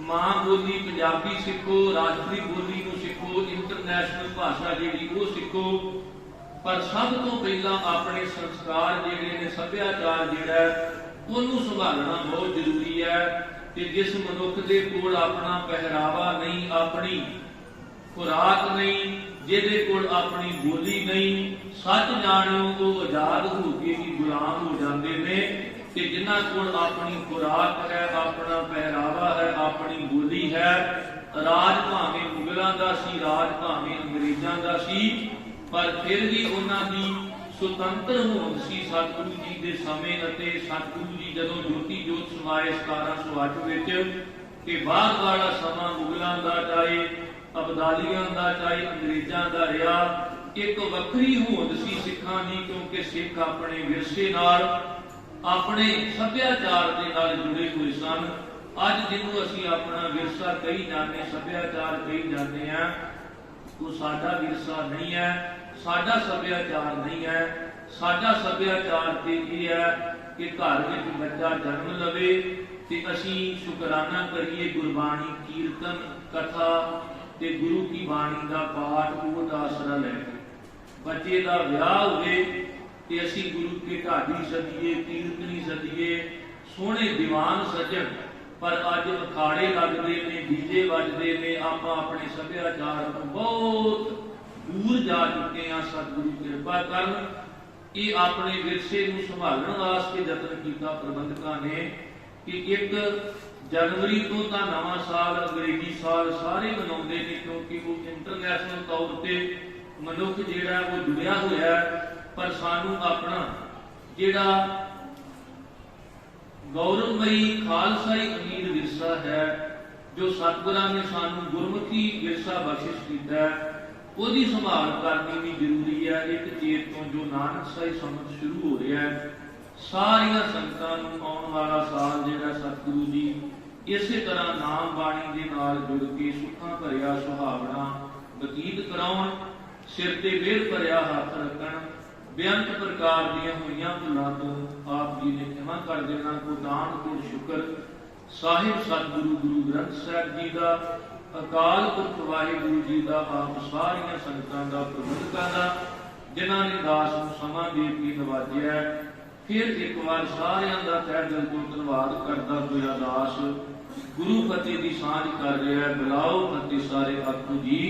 S1: ਮਾਂ ਬੋਲੀ ਪੰਜਾਬੀ ਸਿੱਖੋ, ਰਾਸ਼ਟਰੀ ਬੋਲੀ ਨੂੰ ਸਿੱਖੋ, ਇੰਟਰਨੈਸ਼ਨਲ ਭਾਸ਼ਾ ਜਿਹੜੀ ਉਹ ਸਿੱਖੋ। पर सब तो पहला अपने संस्कार जिहड़े ने सभ्याचार जिहड़ा ਉਹਨੂੰ संभालना बहुत जरूरी है कि जिस मनुख दे कोल अपना पहरावा नहीं, अपनी खुराक नहीं, जिहदे कोल अपनी बोली नहीं, सच जाणियो वो आजाद हो के भी गुलाम हो जाते हैं। कि जिन्हां कोल अपनी खुराक है, अपना पहरावा है, अपनी बोली है, राज भावें मुगलों का सी, राज भावें अंग्रेजों का सी, पर फिर भी उन्हां दी सुतंत्र होंद सी सतगुरु जी के समय। सतगुरु जी जदों ज्योति जोत समाए 1708 विच कि बाद वाला समा मुगलों का चाहे अबदालियां का चाहे अंग्रेजों का रहा, एक वक्री होंद सी सिखां दी, क्योंकि सिख अपने विरसे नाल अपने सभ्याचार के नाल जुड़े हुए सन। अज जिन्हों असीं अपना विरसा कही जाने, सभ्याचार कही जाने हैं, वो साडा विरसा नहीं है, साडा सभ्याचार नहीं है। साडा सभ्याचार ते यह है कि घर विच बच्चा जन्म लवे ते असीं शुकराना करिए, गुरबाणी कीर्तन कथा ते गुरु की बाणी का पाठ ओदा आसरा लैके बच्चे का विआह होवे ते असीं गुरु के ढाडी सदीए, कीर्तनी सदीए, सोहणे दीवान सजण। पर अज अखाड़े लगते ने, डीजे बजते ने, आपां अपने सभ्याचार तो बहुत दूर जा चुके हैं। सतगुरु कृपा करन ये अपने विरसे को संभालने वास्ते यतन किया प्रबंधकों ने कि 1 जनवरी तो नवा साल, अंग्रेजी साल सारे मनाते हैं, क्योंकि वो इंटरनैशनल तौर पर मनुख जिहड़ा वो जुड़िया हुआ है। पर सानू अपना जिहड़ा गौरवमयी खालसाई अमीर विरसा है, जो सतगुरां ने सानू गुरमुखी विरसा बख्शिश किया है, ਉਹਦੀ संभाल करनी भी जरूरी है। एक चेत तो जो नानक साई समझ शुरू हो रहा है, सारिया संगतां नूं आउण वाला साल जिहड़ा सतगुरु जी इस तरह नाम बाणी दे नाल जुड़ के सुखां भरिया सुहावना बतीत कराउण, सिर ते वेल भरिया हथ रखण, बेअंत प्रकार दीआं होईआं भुलां तों आप जी ने क्षमा कर देना। को दान को शुक्र साहिब सतगुरु गुरु ग्रंथ साहिब जी का, अकाल पुरख वाहिगुरु जी का, आप सारिया संगतां का, प्रबंधकां का, जिन्हां ने दास नूं समां दे के नवाजिया। फिर एक बार सारियां दा तहे दिल तों धन्नवाद करदा होया दास गुरु फतेह दी सांझ कर रहा है। बुलाओ फतेह सारे आखो जी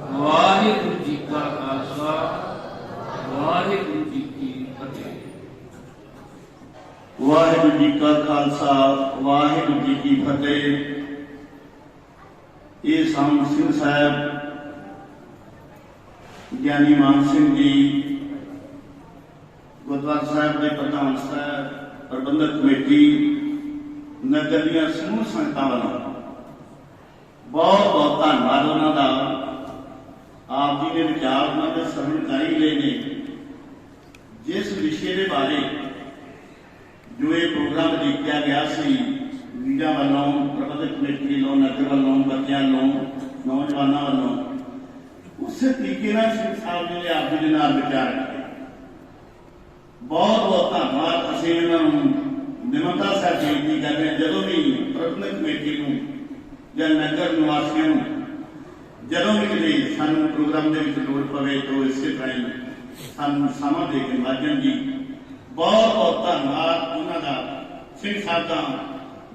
S1: वाहिगुरू जी का खालसा, वाहिगुरू जी की फतेह।
S2: वाहिगुरू जी का खालसा, वाहिगुरू जी की फतेह। ये साम सिंह साहब, ज्ञानी मान सिंह जी, गुरुद्वारा साहब के प्रधान साहब, प्रबंधक कमेटी, नगर दी समूह संगतां वालों बहुत बहुत धन्यवाद उन्होंने। आप जी ने विचार उन्होंने समझदारी ले ने जिस विषय के बारे जो ये प्रोग्राम लिखा गया सी मीडिया वालों, प्रबंधक कमेटी वालों, नगर वालों, बच्चों वालों, नौजवानों वालों, उस तरीके सिंह साहब जी ने आप जी के नाल विचार रखे। बहुत बहुत धन्यवाद। असीं इन्होंने निमरता साहब बेनती कर रहे हैं, जदों भी प्रबंधक कमेटी को या नगर निवासियों जदों भी किसी सानू प्रोग्राम के लोड़ पवे तो इस तरह ही सानू समा दे के माजन जी बहुत बहुत धन्यवाद उन्होंने। सिंह साहब का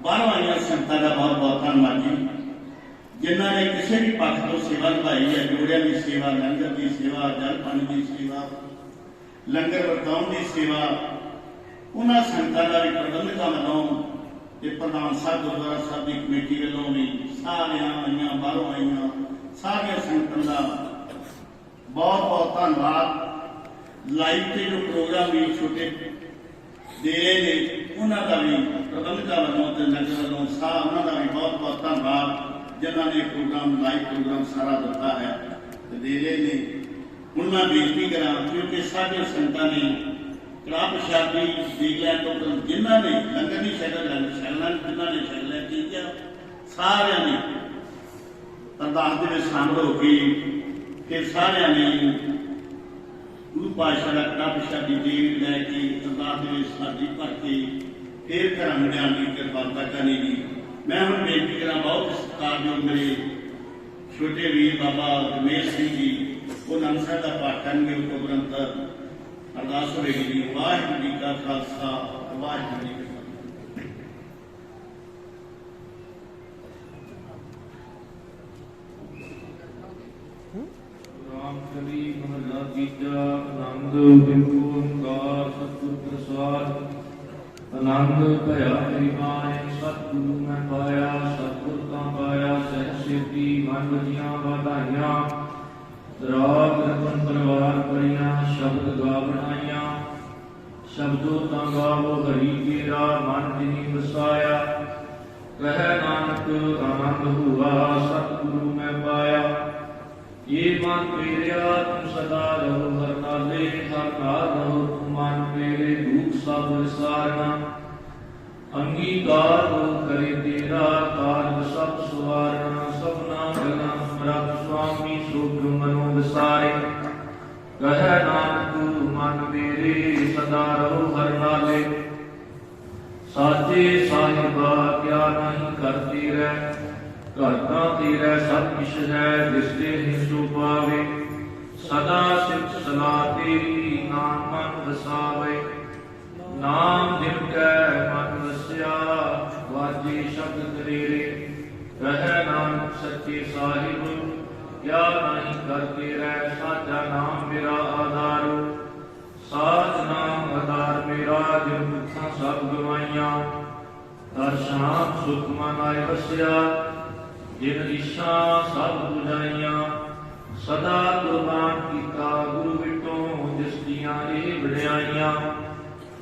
S2: बाहरों आईया संगतां का बहुत बहुत धन्यवाद जी, जिन्होंने किसी भी पक्ष तो सेवा निभाई है। जोड़िया की सेवा, लंगर की सेवा, जल पानी की सेवा, लंगर वरताउण की सेवा, उन्होंने संगतां का भी प्रबंधकों वालों, प्रधान साहब गुरुद्वारा साहब की कमेटी वालों भी सारियां आईया, बाहरों आईया सारिया संगतां का बहुत बहुत धन्यवाद। लाइव के जो प्रोग्राम भी छोटे दे रहे हैं उन्होंने भी प्रबंधकों वालों, नगर वालों उन्होंने भी बहुत बहुत धन्यवाद, जिन्होंने प्रोग्राम लाइव प्रोग्राम सारा दिता है दे रहे हैं। हूँ मैं बेनती करा क्योंकि साढ़े संगतां ने कड़ा प्रशादी देख लिया तो जिन्होंने लंगर की शक्ल छलना, जिन्होंने छलना ठीक है, सारे ने अरदास के शामिल होकर फिर सारे ने गुरु पातशाह का कड़ा प्रशादी देख लैके अरदास के शादी भर के फिर घर मिलियान की कृपालता करनी जी। मैं हूँ बेनती करा बहुत सत्कारयोग मेरे छोटे वीर बाबा रमेश सिंह जी, ਉਹ ਆਨੰਦ ਸਾਹਿਬ ਦਾ ਪਾਠ ਕਰਨਗੇ ਉਪਰੰਤ ਅਰਦਾਸ ਹੋਵੇਗੀ ਜੀ। ਵਾਹਿਗੁਰੂ ਜੀ ਕਾ ਖਾਲਸਾ, ਵਾਹਿਗੁਰੂ ਜੀ ਕੀ ਫਤਿਹ।
S1: ਰਾਮਚਰੀ ਮਹਲਾ ਤੀਜਾ। ਆਨੰਦ ਬਿਨ ਓੰਕਾਰ ਸਤਿਗੁਰ ਪ੍ਰਸਾਦ। ਆਨੰਦ ਭਇਆ ਪਰਿਮਾਨ ਸਤਿਗੁਰੂ ਮੈਂ ਪਾਇਆ। ਸਤਿਗੁਰ ਤਾਂ ਪਾਇਆ ਸਹਿ ਸੇਤੀ ਮਨ ਵਜੀਆਂ ਵਧਾਈਆਂ। ਰਾਗ ਰਤਨ ਪਰਵਾਰ ਪੜੀਆਂ ਸ਼ਬਦ ਗਾ ਬਣਾਈਆਂ। ਸ਼ਬਦੋ ਤਾਂ ਗਾਵੋ ਹਰੀ ਕੇਰਾ ਮਨ ਜਿਨੀ ਵਸਾਇਆ। ਕਹਿ ਨਾਨਕ ਆਨੰਦ ਹੁਆ ਸਤਿਗੁਰੂ ਮੈਂ ਪਾਇਆ। ये मन मेरा तुम सदा रहो हर नाले। हर नाल रहो तुम मन मेरे दुख सब विसारना। अंगीकार हो करे तेरा कार्य सब सवारना। सबना गना रब स्वामी सुख मनो विसारे। कह नानक मन मेरे सदा रहो हर नाले। साचे साहिबा क्या नहीं करते रह। ਘਰਤਾ ਤੇਰਾ ਸਭ ਕਿਛ ਹੈ ਦਿਸਦੇ ਨਹੀਂ ਸੋ ਪਾਵੇ। ਸਦਾ ਸਿਫਤ ਸਲਾਹ ਤੇਰੀ ਨਾਮ ਮਨ ਵਸਾਵੇ। ਨਾਮ ਦਿਨ ਕੈ ਮਨ ਵਸਿਆ ਵਾਜੇ ਸ਼ਬਦ ਤੇਰੇ। ਕਹਿ ਨਾਨਕ ਸੱਚੇ ਸਾਹਿਬ ਕਿਆ ਨਹੀਂ ਕਰਤੇ ਰਹਿ। ਸਾਚਾ ਨਾਮ ਮੇਰਾ ਆਧਾਰ। ਸਾਚ ਨਾਮ ਆਧਾਰ ਮੇਰਾ ਜਿਨ ਦੁੱਖਾਂ ਸਭ ਗਵਾਈਆਂ। ਦਰ ਸ਼ਾਮ ਸੁਖ ਮਨ ਆਏ ਵਸਿਆ ਜਿਨ ਇਸ਼ਾ ਸਭ ਬੁਝਾਈਆਂ। ਸਦਾ ਕੁਰਬਾਨ ਕੀਤਾ ਗੁਰੂ ਵਿਟੋਂ ਜਿਸ ਦੀਆਂ ਇਹ ਵਡਿਆਈਆਂ।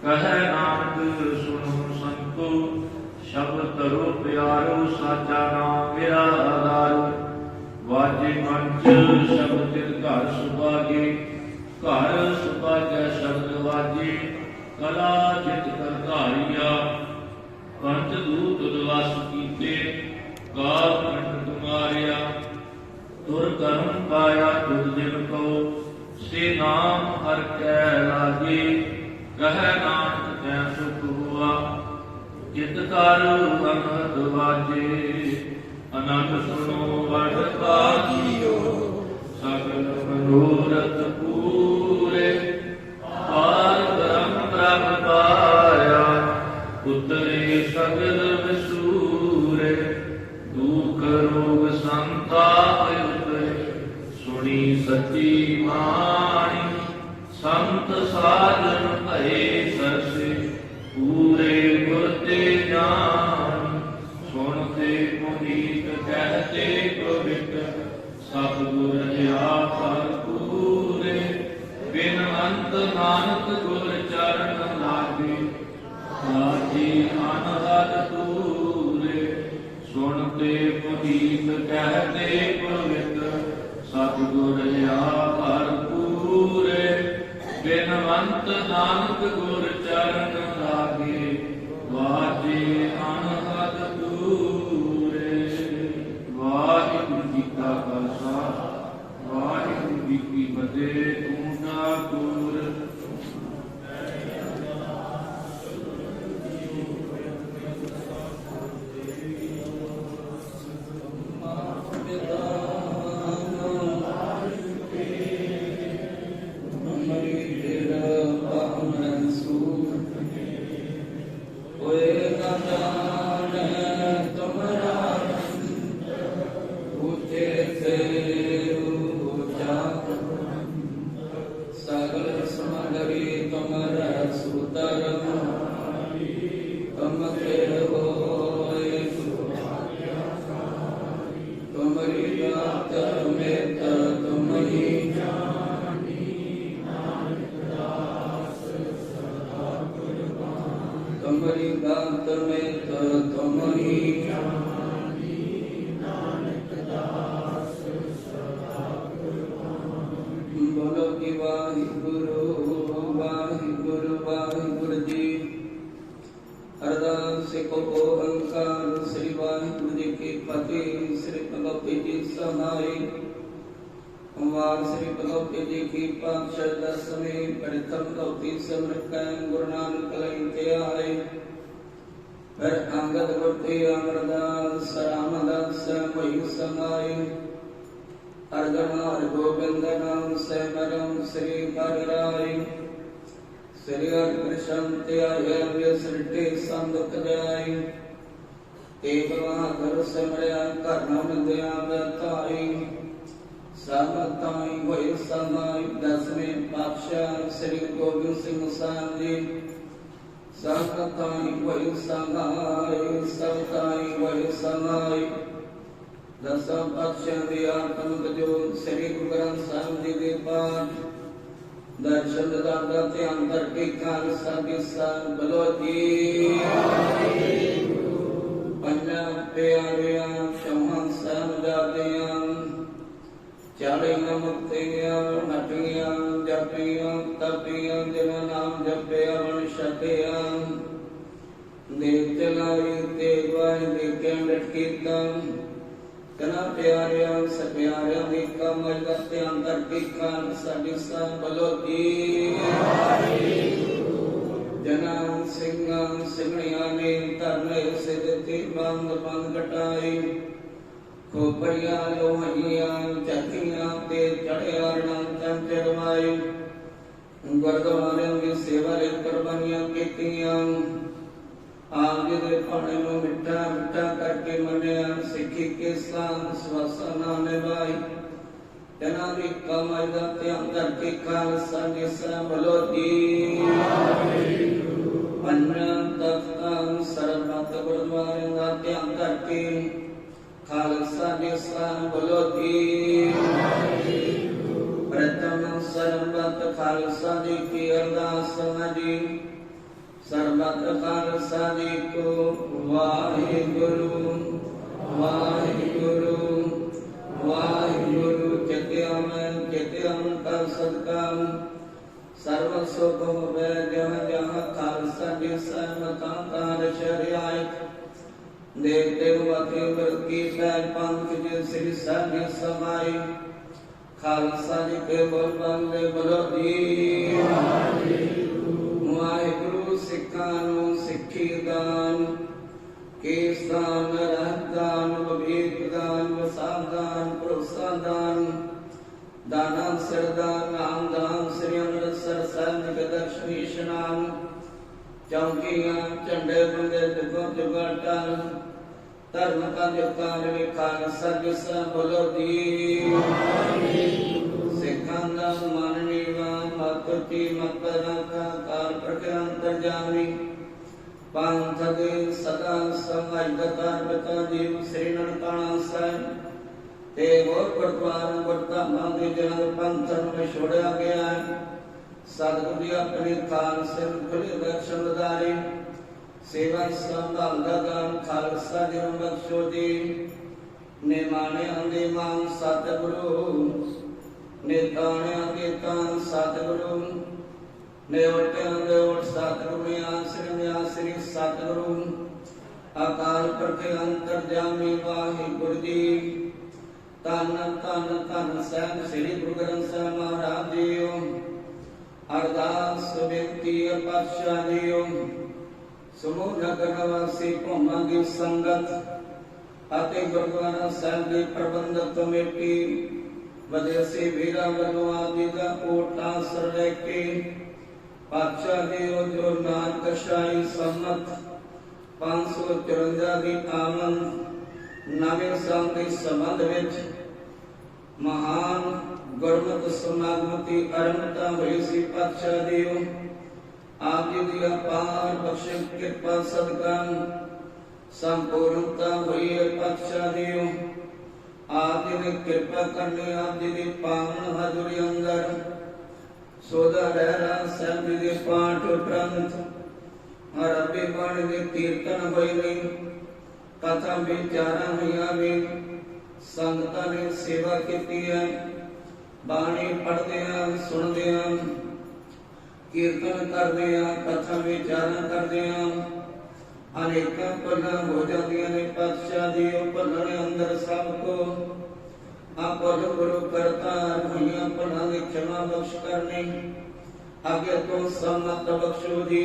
S1: ਕਹਿ ਨਾਨਕ ਸੁਣੋ ਸੰਤੋ ਸ਼ਬਦ ਤਰੋ ਪਿਆਰੋ। ਸਾਚਾ ਨਾਮ ਮੇਰਾ ਆਧਾਰ। ਵਾਜੇ ਪੰਚ ਸ਼ਬਦ ਤਿਲ ਘਰ ਸੁਭਾਗੇ। ਘਰ ਸੁਭਾਗੈ ਸ਼ਬਦ ਵਾਜੇ। ਕਲਾ ਜਿਤ ਕਰ ਧਾਰੀਆ। ਪੰਚ ਦੂਤ ਦਵਸ ਕੀਤੇ ਕਾਲ ਕੰਠ ਤੁਮਾਰਿਆ। ਤੁਰ ਕਰਮ ਪਾਇਆ ਤੁਧ ਜਿਨ ਕੋ ਸੇ ਨਾਮ ਹਰ ਕੈ ਲਾਗੇ। ਕਹਿ ਨਾਨਕ ਤੈ ਸੁਖ ਹੁਆ ਜਿਤ ਕਰ ਅਨਹਦ ਵਾਜੇ। ਆਨੰਦ ਸੁਣੋ ਵਡ ਭਾਗਿਓ ਸਗਲ ਮਨੋਰਥ ਪੂਰੇ। ਪਾਰ ਬ੍ਰਹਮ ਪ੍ਰਭ ਪਾਇਆ ਉਤਰੇ ਸਗਲ ਵਿਸੂਰੇ। ਦੁਖ ਰੋਗ ਸੰਤਾਪ ਉਤਰੇ ਸੁਣੀ ਸੱਚੀ ਬਾਣੀ। ਸੰਤ ਸਾਜਨ ਭਏ ਸਰਸੇ ਪੂਰੇ ਗੁਰ ਤੇ ਜਾਣ। ਸੁਣਤੇ ਪੁਨੀਤ ਕਹਤੇ ਪਵਿੱਤ ਸਭ ਗੁਰ ਜਿਆ ਫਲ ਪੂਰੇ। ਬਿਨ ਅੰਤ ਨਾਨਕ ਗੁਰ ਚਰਨ ਲਾਗੇ। ਸਾਚੀ ਅਨਹਦ ਤੂਰੇ। ਸੁਣਤੇ ਪੁਨੀਤ ਕਹਤੇ ਪਵਿੱਤ ਸਤਿਗੁਰ ਜਿਆ ਭਰ ਪੂਰੇ। ਬਿਨਵੰਤ ਨਾਨਕ ਗੁਰ ਚਰਨ ਲਾਗੇ। ਵਾਜੇ ਅਨਹਦ ਤੂਰੇ। ਵਾਹਿਗੁਰੂ ਜੀ ਕਾ ਖਾਲਸਾ, ਵਾਹਿਗੁਰੂ ਜੀ ਕੀ ਫਤਿਹ। ਤੂੰ ਠਾਕੁਰ
S3: अर्गनार गोविंद नाम सेवरम श्री करराय श्री हरिकृष्ण त्याय सृष्टि संदुख जाय एक बहादुर सिमरिया करम दया बताई समताई होय समाई दसवें पातशाह श्री गोविंद सिंह साहब जी समताई होय समाई समताई होय समाई दसम पातशाह दी आत्मक जो श्री गुरु ग्रंथ साहिब जी दे पाठ दर्शन दाता ध्यान करके खालसा के साथ बोलो जी पंजाब प्यारिया चौहान साहबजादियां 40 मुक्तियां नटियां जपियां तपियां जिन्हों नाम जपिया वन छकिया देख चलाई तेगवाई देखे लटकीता कना प्यारिया सप्यारिया दी कमल का ध्यान करके खालसा के साथ बोलो जी जना सिंह सिंगड़िया ने तरने से देते बंद बंद कटाई खोपरिया लोहिया चकिया ते चढ़िया रण चढ़वाई गुरुद्वारे की सेवा ले कुर्बानियां कीतियां आप जी दे पाने में मिठा मिठा करके मनिया सिखी के साथ श्वासा निभाई जना दी कमाई का ध्यान करके खालसा के साथ बोलो जी सर्वत गुरुद्वारे का ध्यान करके खालसा के साथ बोलो जी प्रथम सर्वत खालसा जी की अरदास जी सर्वत खालसा जी को वाहिगुरु वाहिगुरु वाहिगुरु चित्याम का सदका सर्व सुख होवे जहाँ जहाँ खालसा जी सहमता कार शरियाय देखते हुए व्रत की पैर पंख जी श्री सभी समाई खालसा जी के बोल बंदे बोलो जी वाहिगुरु सिखानु सिखी दान कीर्तन रहदान विवेक दान वसादान प्रोत्साहन दाना सरदान नाम दान श्री अमृतसर साहिब के दर्शन स्नान चौकियां झंडे बंदे जुगो जुगाटन धर्म का जुकान वे खालसा जिसा बोलो दी सिखां दा मन नीवा मत परा का कार प्रके अंतर जामी पंथ दे सदा समाजदाता पिता जीव श्री ननकाना साहिब ते और गुरुद्वारा गुरधामां दे जन्म पंथन में छोड़ा गया है सतगुरु जी अपने खालसे खुले दर्शन दारे सेवा संभाल दान खालसा जी बख्शो जी ने माने आंदे मान सतगुरु ने ताने आंदे तान सतगुरु ने उठे आंदे उठ सतगुरु में आश्री सतगुरु अकाल पुरख अंतर्यामी वाहिगुरु जी तन तन तन साहिब श्री गुरु ग्रंथ साहिब महाराज जी अरदास बेनती पातशाह जी समूह नगर निवासी भौमां की संगत ਅਤੇ ਗੁਰਦੁਆਰਾ ਸਾਹਿਬ ਦੀ ਪ੍ਰਬੰਧਕ ਕਮੇਟੀ ਵਿਦੇਸੀ ਵੀਰਾਂ ਵੱਲੋਂ ਆਪ ਜੀ ਦਾ ਕੋਟ ਆਸਰ ਲੈ ਕੇ ਪਾਤਸ਼ਾਹ ਜੀ ਜੋ ਨਾਨਕਸ਼ਾਹੀ ਸੰਮਤ 554 ਦੀ ਆਮਨ ਨਵੇਂ ਸਾਲ ਦੇ ਸੰਬੰਧ ਵਿੱਚ ਮਹਾਨ ਗੁਰਮਤਿ ਸਮਾਗਮ ਦੀ ਆਰੰਭਤਾ ਹੋਈ ਸੀ। ਪਾਤਸ਼ਾਹ ਜੀ ਆਪ ਜੀ ਦੀ ਅਪਾਰ ਬਖਸ਼ਿਸ਼ ਕਿਰਪਾ ਸਦਕਾ संपूर्णता हुई है। पातशाह जी आप जी ने कृपा करनी आप जी की पावन हाजुरी अंदर सोदा रहरा साहब जी के पाठ उपरंत अरबी बाणी के कीर्तन हुए ने कथा विचारा हुई ने संगतां ने सेवा की है। बाणी पढ़ते हैं सुनते हैं कीर्तन करते हैं कथा विचारा करते हैं अनेक भला हो जाती ने। पातशाह जी भला अंदर सबको आप गुरु करता हुई भला की क्षमा बख्श करनी आगे तो सम्मत बख्शो जी।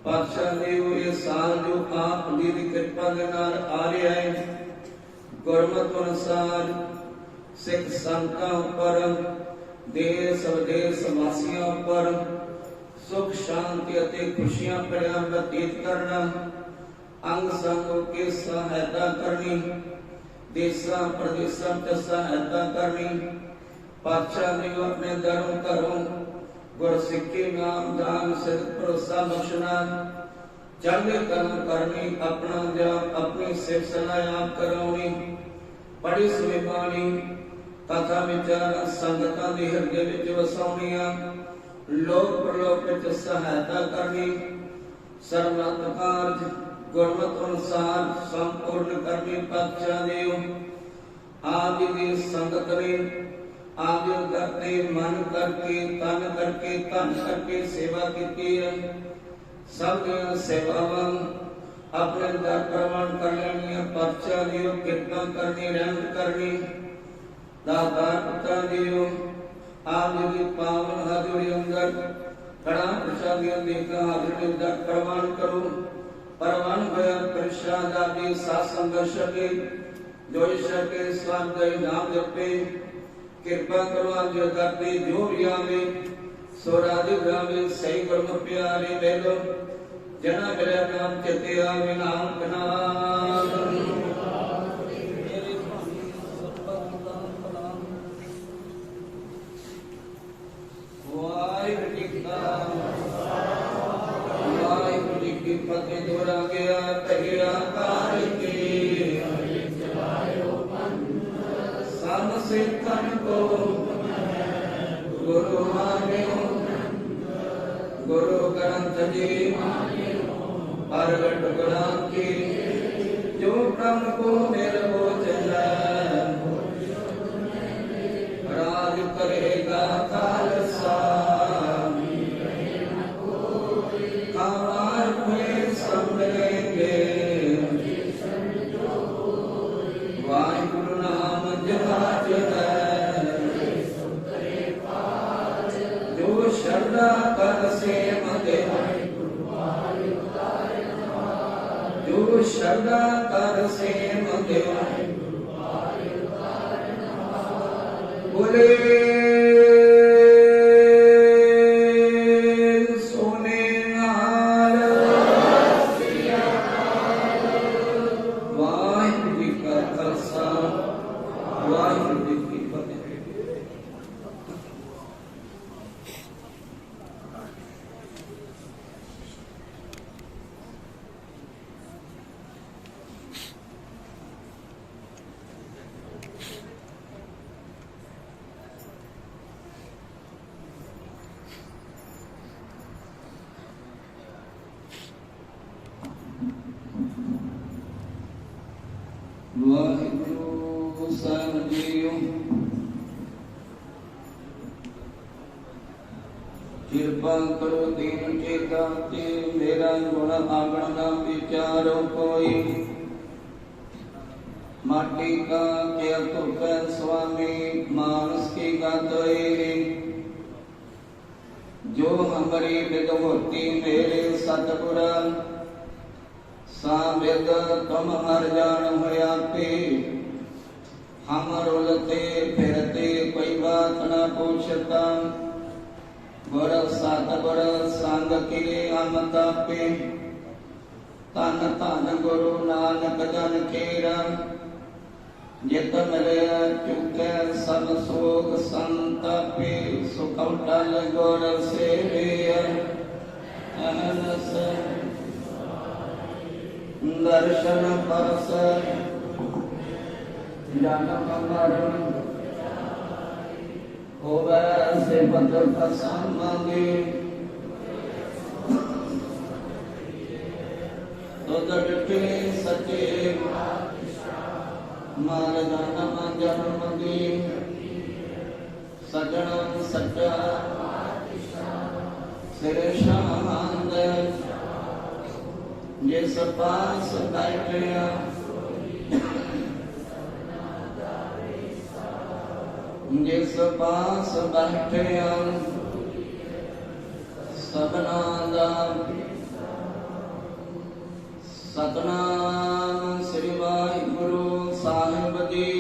S3: पातशाह जी ये साल जो आप जी की कृपा के नाल आ रहा है गुरमत अनुसार सिख संतां पर देश विदेश वासियों पर सुख शांति अते खुशियां भरिया बतीत करना, अंग संग के सहायता करनी, देशा प्रदेशा च सहायता करनी, पातशाह ने अपने धर्म घरों गुर सिक्खी नाम दान सिद्ध भरोसा बख्शना, चढ़दे कर्म करनी, अपना जाप अपनी सिफ सलाह आप कराउनी, पढ़ी सुनी बाणी कथा विचार संगतां दे हृदय विच वसाउणियां, लोक प्रलोक विच सहायता करनी, सर्वमत कारज गुरमत अनुसार संपूर्ण करनी। पातशाह देव आप दी संगत ने आप दे करते मन करके तन करके धन करके सेवा की है। सब सेवावां अपने दर प्रमाण कर लेनी। पातशाह देव कृपा करनी, रहमत करनी। दातार पिता देव आप जी पावन हाजरी अंदर कड़ा प्रसादियों देखा हाजरी दर प्रमाण करो। परवान भया प्रसाद आदि सासंग सके जो सके स्वाद नाम जपे। कृपा करो आप जो करते जो भी आवे सोरादि ग्रामे सही गुरम प्यारे मेलो जना मेरा नाम चेते आवे नाम कनाम। फतेह दोरा गया कहिया कार के सन सिखन को गुरु मान्यो। गुरु ग्रंथ जी प्रगट गुणा की जो ब्रह्म को निर्वोचन राज करेगा खालसा। वाहिगुरु नाम जहाज है जो श्रद्धा कर से मते, जो श्रद्धा कर से मते बोले वाहिगुरु साहिब जीओ। कृपा करो दीन चेता ते मेरा गुण आगण ना विचारो कोई। माटी का क्या तुक स्वामी मानस की गाते जो हमारी विदुमूर्ति मेरे सतगुरा सावेद तुम हर जान होया पे। हम रुलते फिरते कोई बात न पूछता गुर सतगुर संग के हम तापे। तन धन गुरु नानक जन केरा जित मिले चुके सब सोग संतापे। सुखौटल गुर सेवे अहनस दर्शन परस जन्म मरण होवे से पत्र प्रसंगे। तो डटे सचे मार जन्म जन्म दी सजन सच्चा सिर शांद जिस पास बैठे जिस पास बैठे सबना दा सतनाम श्री वाहिगुरु साहिब जी।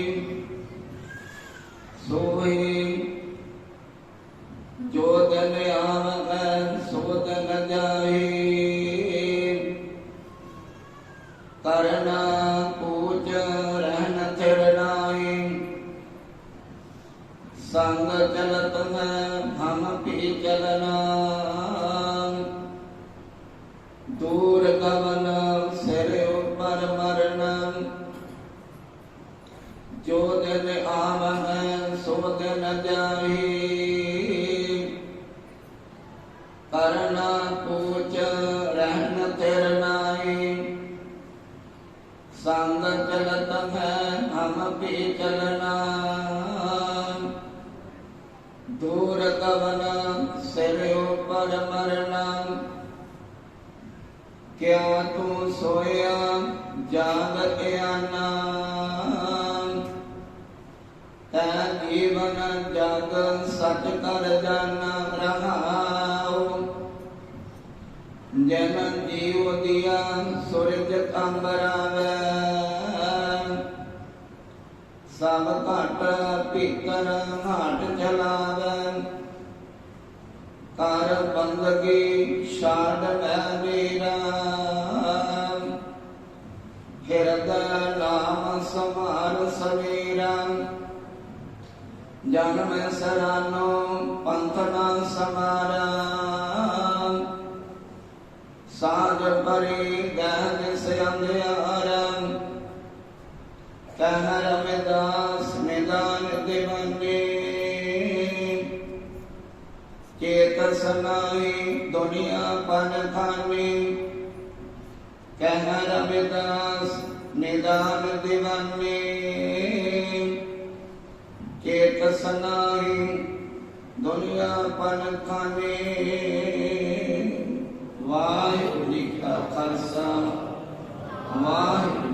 S3: सोई जो दिन आवै सो दिन जाई करना पूज रहन थिर नाई संग चलत में हम भी चलना दूर गमन सिर ऊपर मरना जो दिन आवै सो दिन जाई करना पूज रहन थिर नाई संग चलत है हम भी चलना दूर कवन सिर ऊपर मरना क्या तू सोया जागत आना तै जीवन जग सच कर जाना रहाओ जन जीव दिया सूरज कंबरावे सब घट पीकर घाट चलावे कर बंदगी शाद मेरा हृदय नाम समार सवेरा जन्म सरानो पंथ न समारा साज परी गहन से अंधियारा कह रविदास निदान दिवने चेत समाई दुनिया पन खानी कह रविदास निदान दिवने चेत सनाई दुनिया पन खानी वाहिगुरू जी का खालसा वाहिगुरू